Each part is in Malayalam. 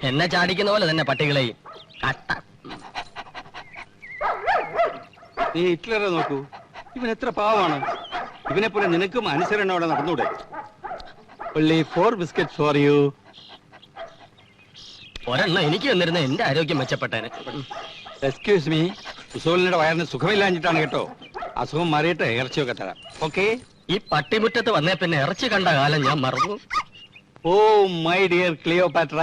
എന്നെ ചാടിക്കുന്ന പോലെ തന്നെ പട്ടികളെയും കട്ട. നീ ഹിറ്റ്ലറെ നോക്കൂ, ഇവൻ എത്ര പാവമാണ്. ഇവനെ പോലെ നിനക്കും അനുസരണയോടെ നടന്നൂടെ? only 4 biscuits for you. ഒരെണ്ണം എനിക്ക് വന്നിരുന്ന എന്റെ ആരോഗ്യം മെച്ചപ്പെട്ടേനെ. എക്സ്ക്യൂസ് മീ, മുസോളിനിയുടെ വയറിന് സുഖമില്ലാഞ്ഞിട്ടാണ് കേട്ടോ. അസുഖം മാറിയിട്ട് ഇറച്ചിയൊക്കെ തരാം. ഓക്കെ? ഈ പട്ടിമുറ്റത്ത് വന്നേ പിന്നെ ഇറച്ചി കണ്ട കാലം ഞാൻ മറന്നു. ഓ മൈ ഡിയർ ക്ലിയോപാട്ര,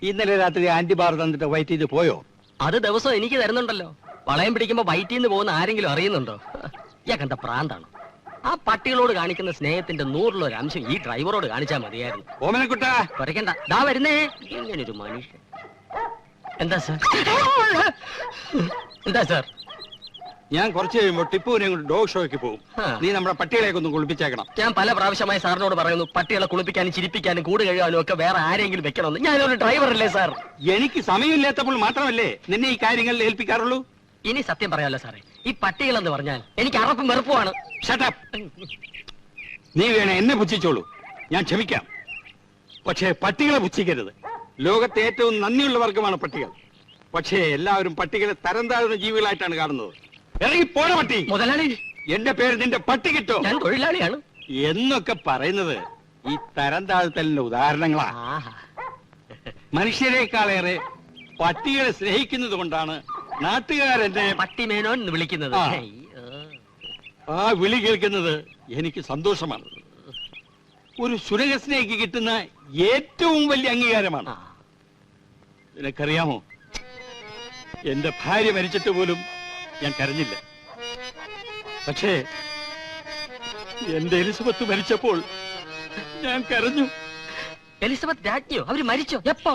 ഇന്നലെ രാത്രി ആന്റിബാർ തന്നിട്ട് വൈറ്റ് ചെയ്ത് പോയോ? അത് ദിവസം എനിക്ക് തരുന്നുണ്ടല്ലോ. വളയം പിടിക്കുമ്പോ വയറ്റിൽ നിന്ന് പോകുന്ന ആരെങ്കിലും അറിയുന്നുണ്ടോ? കണ്ട പ്രാന്താണ്. ആ പട്ടികളോട് കാണിക്കുന്ന സ്നേഹത്തിന്റെ 100 അംശം ഈ ഡ്രൈവറോട് കാണിച്ചാൽ മതിയായിരുന്നു. ഓമനക്കുട്ടാ കുറയ്ക്കണ്ട, ദാ വരുന്നേ. ഇങ്ങനൊരു മനുഷ്യൻ. എന്താ സാർ? എന്താ സാർ? ഞാൻ കുറച്ച് കഴിയുമ്പോൾ ടിപ്പുവിനെ കൊണ്ട് ഡോഗ് ഷോയ്ക്ക് പോകും. നീ നമ്മുടെ പട്ടികളെയൊക്കെ ഒന്ന് കുളിപ്പിച്ചേക്കണം. ഞാൻ പല പ്രാവശ്യമായി സാറിനോട് പറയുന്നു, പട്ടികളെ കുളിപ്പിക്കാനും ചിരിപ്പിക്കാനും കൂട് കഴുകാനും ഒക്കെ വേറെ ആരെങ്കിലും വെക്കണമെന്ന്. ഞാനൊരു ഡ്രൈവറല്ലേ സാർ? എനിക്ക് സമയമില്ലാത്തപ്പോൾ മാത്രമല്ലേ നിന്നെ ഈ കാര്യങ്ങളിൽ ഏൽപ്പിക്കാറുള്ളൂ. ഇനി സത്യം പറയാമല്ലോ സാറേ, ഈ പട്ടികൾ എന്ന് പറഞ്ഞാൽ എനിക്ക് അറപ്പും വെറുപ്പുമാണ്. നീ വേണേ എന്നെ പുച്ഛിച്ചോളൂ, ഞാൻ ക്ഷമിക്കാം. പക്ഷേ പട്ടികളെ പുച്ഛിക്കരുത്. ലോകത്തെ ഏറ്റവും നന്ദിയുള്ള വർഗമാണ് പട്ടികൾ. പക്ഷേ എല്ലാവരും പട്ടികളെ തരം താഴ്ന്ന ജീവികളായിട്ടാണ് കാണുന്നത്. ഇറങ്ങി പോണ പട്ടി. മുതലാളി, എന്റെ പേര് നിന്റെ പട്ടി കിട്ടോ? ഞാൻ തൊഴിലാളിയാണ് എന്നൊക്കെ പറയുന്നത് ഈ തരം താഴ്ത്തലിന്റെ ഉദാഹരണങ്ങളാണ്. മനുഷ്യരെക്കാളേറെ പട്ടികളെ സ്നേഹിക്കുന്നത് കൊണ്ടാണ് നാട്ടുകാരെന്നെ പട്ടിമേനോൻ എന്ന് വിളിക്കുന്നത്. ആ വിളി കേൾക്കുന്നത് എനിക്ക് സന്തോഷമാണ്. ഒരു സുരകസ്നേഹിക്ക് കിട്ടുന്ന ഏറ്റവും വലിയ അംഗീകാരമാണ്. നിനക്കറിയാമോ, എന്റെ ഭാര്യ മരിച്ചിട്ട് പോലും ഞാൻ കരഞ്ഞില്ല. പക്ഷേ എന്റെ എലിസബത്ത് മരിച്ചപ്പോൾ ഞാൻ കരഞ്ഞു. എലിസബത്ത് രാജ്ഞിയോ? അവര് മരിച്ചോ? എപ്പോ?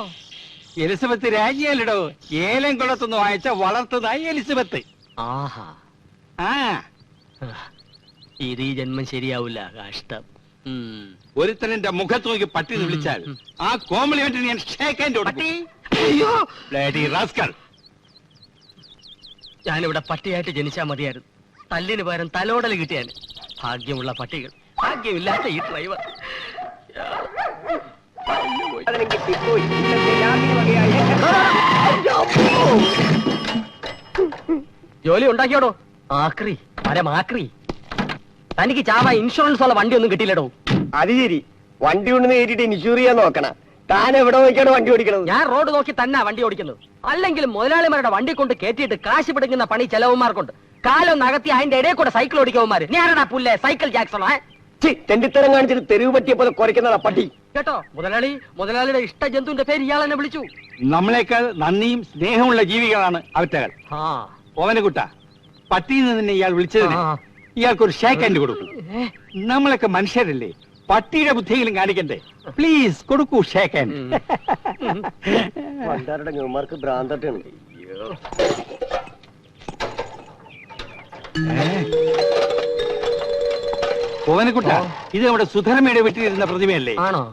എലിസബത്ത് രാജ്ഞിയല്ലടോ, ഏലം കുളത്തുനിന്ന് വായിച്ച വളർത്തതായി എലിസബത്ത്. ആഹാ. ആ ഇത് ഈ ജന്മം ശരിയാവില്ല. കഷ്ടം. ഒരുത്തനെന്റെ മുഖത്ത് നോക്കി പട്ടി വിളിച്ചാൽ ആ കോംപ്ലിമെന്റിന് ഞാൻ ഷേക്ക് ഹാൻഡ് കൊടുക്കും. ഞാനിവിടെ പട്ടിയായിട്ട് ജനിച്ചാ മതിയായിരുന്നു. തല്ലിന് പകരം തലോടൽ കിട്ടിയാൽ. ഭാഗ്യമുള്ള പട്ടികൾ, ഭാഗ്യമില്ലാത്ത ഈ ഡ്രൈവർ. ജോലി ഉണ്ടാക്കിയോടോ? ആക്രി, മരമാക്രി. തനിക്ക് ചാവ ഇൻഷുറൻസ് ഉള്ള വണ്ടി ഒന്നും കിട്ടിയില്ലടോ. അത് ശരി, വണ്ടി കൊണ്ട് നേരിട്ട് ഇൻഷൂർ ചെയ്യാൻ നോക്കണ. താൻ എവിടെ നോക്കിയാണ് വണ്ടി ഓടിക്കണത്? ഞാൻ റോഡ് നോക്കി തന്നെ വണ്ടി ഓടിക്കുന്നത്. അല്ലെങ്കിൽ മുതലാളിമാരുടെ വണ്ടി കൊണ്ട് കയറ്റിയിട്ട് കാശ് പിടിക്കുന്ന പണി ചെലവന്മാർക്കുണ്ട്. കാലം നകത്തി അതിന്റെ ഇടയിൽ കൂടെ സൈക്കിൾ ഓടിക്കവന്മാര്. ഞാനാടാ പുല്ലേ സൈക്കിൾ ജാക്സണോ? തെണ്ടിത്തരം കാണിച്ചിട്ട് തെരുവ് പറ്റിയപ്പോ കുറയ്ക്കുന്നതാ പട്ടി. കേട്ടോ, മുതലാളിയുടെ ഇഷ്ട ജന്തുവിന്റെ പേര് ഇയാൾ എന്നെ വിളിച്ചു. നമ്മളെക്കാൾ നന്ദിയും സ്നേഹമുള്ള ജീവികളാണ് അവറ്റകൾ. ഓമനക്കുട്ട, പട്ടിയിൽ നിന്ന് നിന്നെ ഇയാൾ വിളിച്ചതിന് ഇയാൾക്കൊരു ഷേക്ക് ഹാൻഡ് കൊടുക്കും. നമ്മളൊക്കെ മനുഷ്യരല്ലേ, പട്ടിയുടെ ബുദ്ധിയെങ്കിലും കാണിക്കണ്ടേ? പ്ലീസ് കൊടുക്കൂ ഷേക്ക് ഹാൻഡ്. ന്യൂമാർക്ക് ഭ്രാന്തട്ടാണ്. ഓമനക്കുട്ട, ഇത് നമ്മുടെ സുധർമ്മയുടെ വീട്ടിലിരുന്ന പ്രതിമയല്ലേ? ആണോ?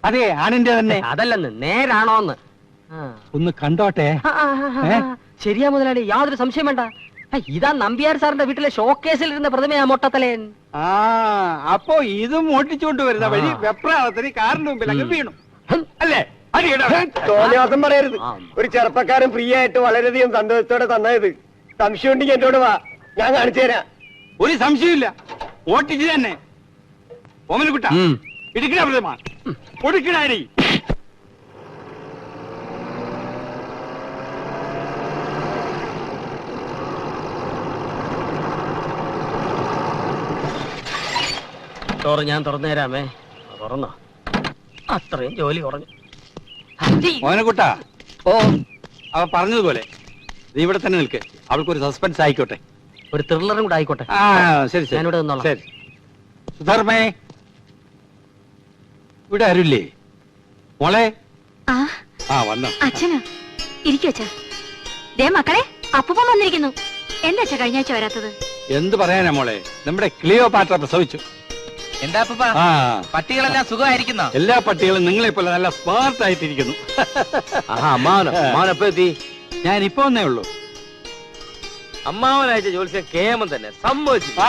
അതെ, ആണിന്റെ തന്നെ. അതല്ലെന്ന്, നേരാണോന്ന് ഒന്ന് കണ്ടോട്ടെ. ശരിയാ മുതലാളി, യാതൊരു സംശയം വേണ്ട. ഇതാ നമ്പ്യാർ സാറിന്റെ വീട്ടിലെ ഷോക്കേസിൽ ഇരുന്ന പ്രതിമയാ മൊട്ടത്തലേൻ. ആ, അപ്പോ ഇതും ഓട്ടിച്ചുകൊണ്ട് വരുന്ന വഴി വെപ്രാളത്തിന് കാറിന്റെ മുമ്പിൽ അങ്ങ് വീണു അല്ലേ? തോന്നിയാസം പറയരുത്. ഒരു ചെറുപ്പക്കാരൻ ഫ്രീ ആയിട്ട് വളരെയധികം സന്തോഷത്തോടെ തന്നത്. സംശയം ഉണ്ടെങ്കിൽ എന്നോട് വാ, ഞാൻ കാണിച്ചു തരാം. ഒരു സംശയമില്ല, ഓട്ടിച്ച് തന്നെ. ഓമനക്കുട്ട, ഇടുക്കണ പ്രതിമ കൊടുക്കണാരി. ഡോറ് ഞാൻ തുറന്നു തരാമേ. തുറന്നോ? അത്രയും ജോലി കുറഞ്ഞു. ഓമനക്കുട്ട, ഓ അവ പറഞ്ഞതുപോലെ നീ ഇവിടെ തന്നെ നിൽക്ക്. അവൾക്കൊരു സസ്പെൻസ് ആയിക്കോട്ടെ, ഒരു ത്രില്ലറും കൂടെ ആയിക്കോട്ടെ. ആ ശരി ശരി, ഞാനിവിടെ നിന്നോളാം. ശരി. സുധർമ്മേ, ഇവിടെ ആരുല്ലേ മോളെ? ആ വന്നോ? അച്ഛനാ, ഇരിക്കൂ അച്ഛാ. ദേ മക്കളെ, അപ്പൂപ്പൻ വന്നിരിക്കുന്നു. എന്താ അച്ഛാ കഴിഞ്ഞ ആഴ്ച വരാത്തത്? എന്ത് പറയാനാ മോളെ, നമ്മുടെ ക്ലിയോപാട്ര പ്രസവിച്ചു. എന്താ പട്ടികളെല്ലാം സുഖമായിരിക്കുന്നോ? എല്ലാ പട്ടികളും നിങ്ങളെ പോലെ നല്ല സ്മാർട്ട് ആയിട്ടിരിക്കുന്നു. എത്തി? ഞാൻ ഇപ്പൊ വന്നേ ഉള്ളൂ. അമ്മാവനയച്ച ജോത്സ്യം കേമം തന്നെ സമ്മതിച്ചു. ആ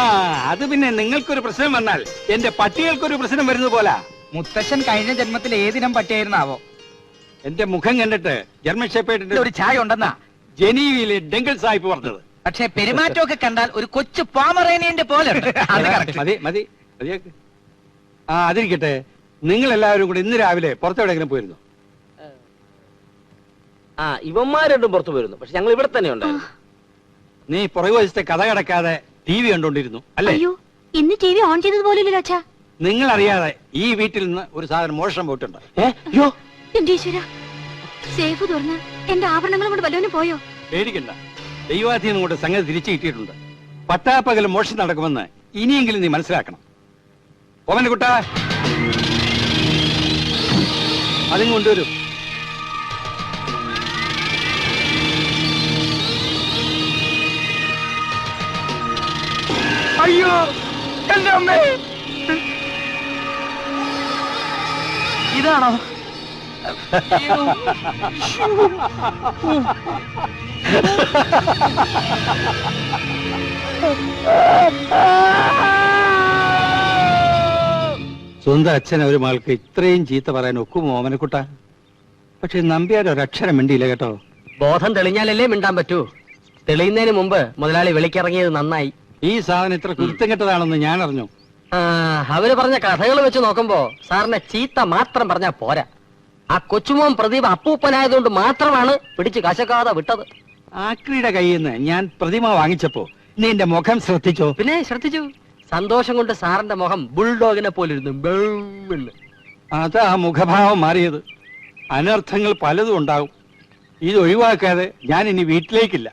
അത് പിന്നെ നിങ്ങൾക്കൊരു പ്രശ്നം വന്നാൽ എന്റെ പട്ടികൾക്കൊരു പ്രശ്നം വരുന്നത് പോലാ. മുത്തശ്ശൻ കഴിഞ്ഞ ജന്മത്തിൽ ഏതിനം പറ്റിയായിരുന്നാവോ? എന്റെ മുഖം കണ്ടിട്ട് ജർമ്മൻ ഷെപ്പേർഡിന്റെ ഒരു ചായ ഉണ്ടെന്നാ ജനീവയിലെ ഡെങ്കിൾ സാഹിബ് പറഞ്ഞത്. പക്ഷെ പെരുമാറ്റമൊക്കെ കണ്ടാൽ ഒരു കൊച്ചു പോമറേനിയന്റെ പോലെ ഉണ്ട്. അത് correct. മതി മതി മതിയാക്ക്. ആ അതിരിക്കട്ടെ, നിങ്ങൾ എല്ലാവരും കൂടി ഇന്ന് രാവിലെ പുറത്തെവിടെയെങ്കിലും പോയിരുന്നു? ആ ഇവന്മാർ രണ്ടും പുറത്തു പോയിരുന്നു. പക്ഷെ ഞങ്ങൾ ഇവിടെ തന്നെ ഉണ്ടായിരുന്നു. നീ പുറകു വശത്തെ കഥ കടക്കാതെ ടി വി കണ്ടോണ്ടിരുന്നു അല്ലേ? അയ്യോ ഇന്ന് ടി വി ഓൺ ചെയ്തത് പോലില്ലല്ലോ അച്ഛാ. നിങ്ങൾ അറിയാതെ ഈ വീട്ടിൽ നിന്ന് ഒരു സാധനം മോഷണം പോയിട്ടുണ്ട്. അയ്യോ എന്റെ ഈശ്വര, സേഫ് തുറന്ന് എന്റെ ആഭരണങ്ങളും കൊണ്ട് വല്ലവനും പോയോ? പേടിക്കണ്ട, ദൈവാധീനം കൊണ്ട് സംഗതി തിരിച്ചു കിട്ടിയിട്ടുണ്ട്. പട്ടാപ്പകൽ മോഷണം നടക്കുമെന്ന് ഇനിയെങ്കിലും നീ മനസ്സിലാക്കണം. ഓമനക്കുട്ട അതും കൊണ്ടുവരും. അയ്യോ എന്റെ അമ്മേ! ഇതാണോ? സ്വന്തം അച്ഛനെ ഒരു മകൾക്ക് ഇത്രയും ചീത്ത പറയാൻ ഒക്കും ഓമനക്കുട്ട? പക്ഷെ നമ്പ്യാർ ഒരക്ഷരം മിണ്ടിയില്ല കേട്ടോ. ബോധം തെളിഞ്ഞാലല്ലേ മിണ്ടാൻ പറ്റൂ. തെളിയുന്നതിന് മുമ്പ് മുതലാളി വിളിക്കിറങ്ങിയത് നന്നായി. ഈ സാധനം ഇത്ര കുരുത്തം കെട്ടതാണെന്ന് ഞാൻ അറിഞ്ഞു. ആ, അവര് പറഞ്ഞ കഥകൾ വെച്ച് നോക്കുമ്പോ സാറിനെ ചീത്ത മാത്രം പറഞ്ഞാ പോരാ. ആ കൊച്ചുമോൻ പ്രദീപ് അപ്പൂപ്പനായതുകൊണ്ട് മാത്രമാണ് പിടിച്ച് കശക്കാതെ വിട്ടത്. ആക്രിയുടെ കയ്യിൽ നിന്ന് ഞാൻ പ്രതിമ വാങ്ങിച്ചപ്പോ നീ എന്റെ മുഖം ശ്രദ്ധിച്ചോ? പിന്നെ ശ്രദ്ധിച്ചു. സന്തോഷം കൊണ്ട് സാറിന്റെ മുഖം ബുൾഡോഗിനെ പോലിരുന്നു. ബെന്ന്. അതാ മുഖഭാവം മാറിയത്. അനർത്ഥങ്ങൾ പലതും ഉണ്ടാവും. ഇത് ഒഴിവാക്കാതെ ഞാൻ ഇനി വീട്ടിലേക്കില്ല.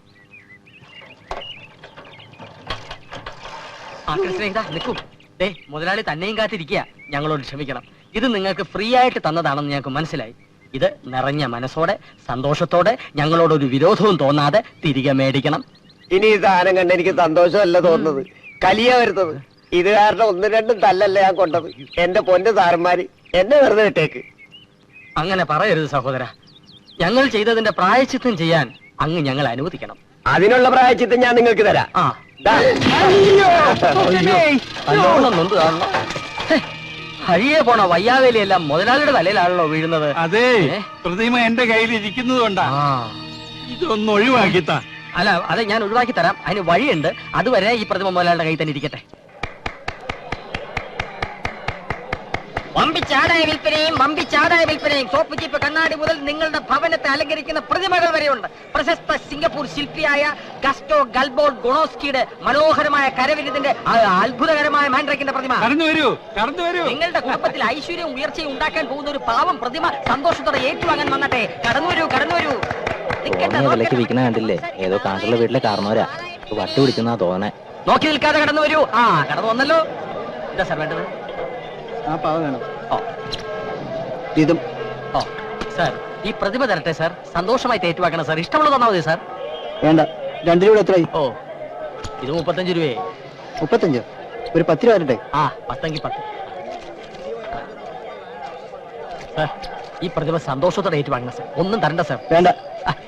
ആ കൃഷ്ണ നിൽക്കൂ. ദേ മുതലാളി തന്നെയും കാത്തിരിക്കുക. ഞങ്ങളോട് ക്ഷമിക്കണം. ഇത് നിങ്ങൾക്ക് ഫ്രീ ആയിട്ട് തന്നതാണെന്ന് ഞങ്ങൾക്ക് മനസ്സിലായി. ഇത് നിറഞ്ഞ മനസ്സോടെ സന്തോഷത്തോടെ ഞങ്ങളോടൊരു വിരോധവും തോന്നാതെ തിരികെ മേടിക്കണം. ഇനി ഈ സാധനം കണ്ട് എനിക്ക് സന്തോഷമല്ല തോന്നുന്നത്, കലിയ വരുന്നത്. ഇത് കാരണം ഒന്നും രണ്ടും തല്ലല്ല ഞാൻ കൊണ്ടത്. എന്റെ പൊന്ന് സാറന്മാര് എന്നെ വെറുതെ ഇട്ടേക്ക്. അങ്ങനെ പറയരുത് സഹോദര. ഞങ്ങൾ ചെയ്തതിന്റെ പ്രായശ്ചിത്തം ചെയ്യാൻ അങ്ങ് ഞങ്ങൾ അനുവദിക്കണം. അതിനുള്ള പ്രായച്ചിത്തം ഞാൻ നിങ്ങൾക്ക് തരാം. ആ ദാ. നല്ലോണം നൊന്ത് കാണണം. ഹേ, ഹഴിയെ പോണ വയ്യാവേലിയെല്ലാം മുതലാളിയുടെ തലയിലാണല്ലോ വീഴുന്നത്. അതെ, ഏ? പ്രതിമ എന്റെ കയ്യിൽ ഇരിക്കുന്നത് കൊണ്ടാ. ആ ഇതൊന്ന് ഒഴിവാക്കിത്താ. അല്ല, അത് ഞാൻ ഒഴിവാക്കി തരാം. അതിന് വഴിയുണ്ട്. അതുവരെ ഈ പ്രതിമ മുതലാളിയുടെ കയ്യിൽ തന്നെ ഇരിക്കട്ടെ. വമ്പിച്ചാടായ വിൽപ്പനയും സോപ്പ് ചീപ്പ് കണ്ണാടി മുതൽ നിങ്ങളുടെ ഭവനത്തെ അലങ്കരിക്കുന്ന പ്രതിമകൾ വരെയുണ്ട്. പ്രശസ്ത സിംഗപ്പൂർ ശില്പിയായ ഗസ്റ്റോ ഗൽബോർഡ് ഗുണോസ്കിയുടെ മനോഹരമായ കരവിരുതിന്റെ അത്ഭുതകരമായ മാൻഡ്രക്കിന്റെ പ്രതിമ. കടന്നു വരൂ. നിങ്ങളുടെ കുടുംബത്തിൽ ഐശ്വര്യവും ഉയർച്ചയും ഉണ്ടാക്കാൻ പോകുന്ന ഒരു പാവം പ്രതിമ സന്തോഷത്തോടെ ഏറ്റുവാങ്ങാൻ വന്നട്ടെ. കടന്നു വരൂ. വിലക്ക് വിൽക്കണ കണ്ടില്ലേ? ഏതോ കാണ്ടുള്ള വീട്ടിലെ കാരണവരാ വട്ടി പിടിക്കുന്ന തോന്നേ. നോക്കി നിൽക്കാതെ കടന്നു വരൂ. ആ കടന്നു വന്നല്ലോ. എന്താ സാർ വേണ്ടത്? ആ പാവം വേണം. ഓ ഇതും ഓ സാർ, ഈ പ്രതിമ തരട്ടെ സാർ. സന്തോഷമായി ഏറ്റുവാക്കണം സാർ. ഇഷ്ടമുള്ളത് തന്നാ മതി സാർ. വേണ്ട. 2 രൂപ എത്രയായി? ഓ ഇത് 35 രൂപയെ. 35. ഒരു 10 രൂപ വരട്ടെ. ആ 10 10. സാർ, ഈ പ്രതിമ സന്തോഷത്തോടെ ഏറ്റുവാങ്ങണം സാർ. ഒന്നും തരണ്ട സാർ. വേണ്ട.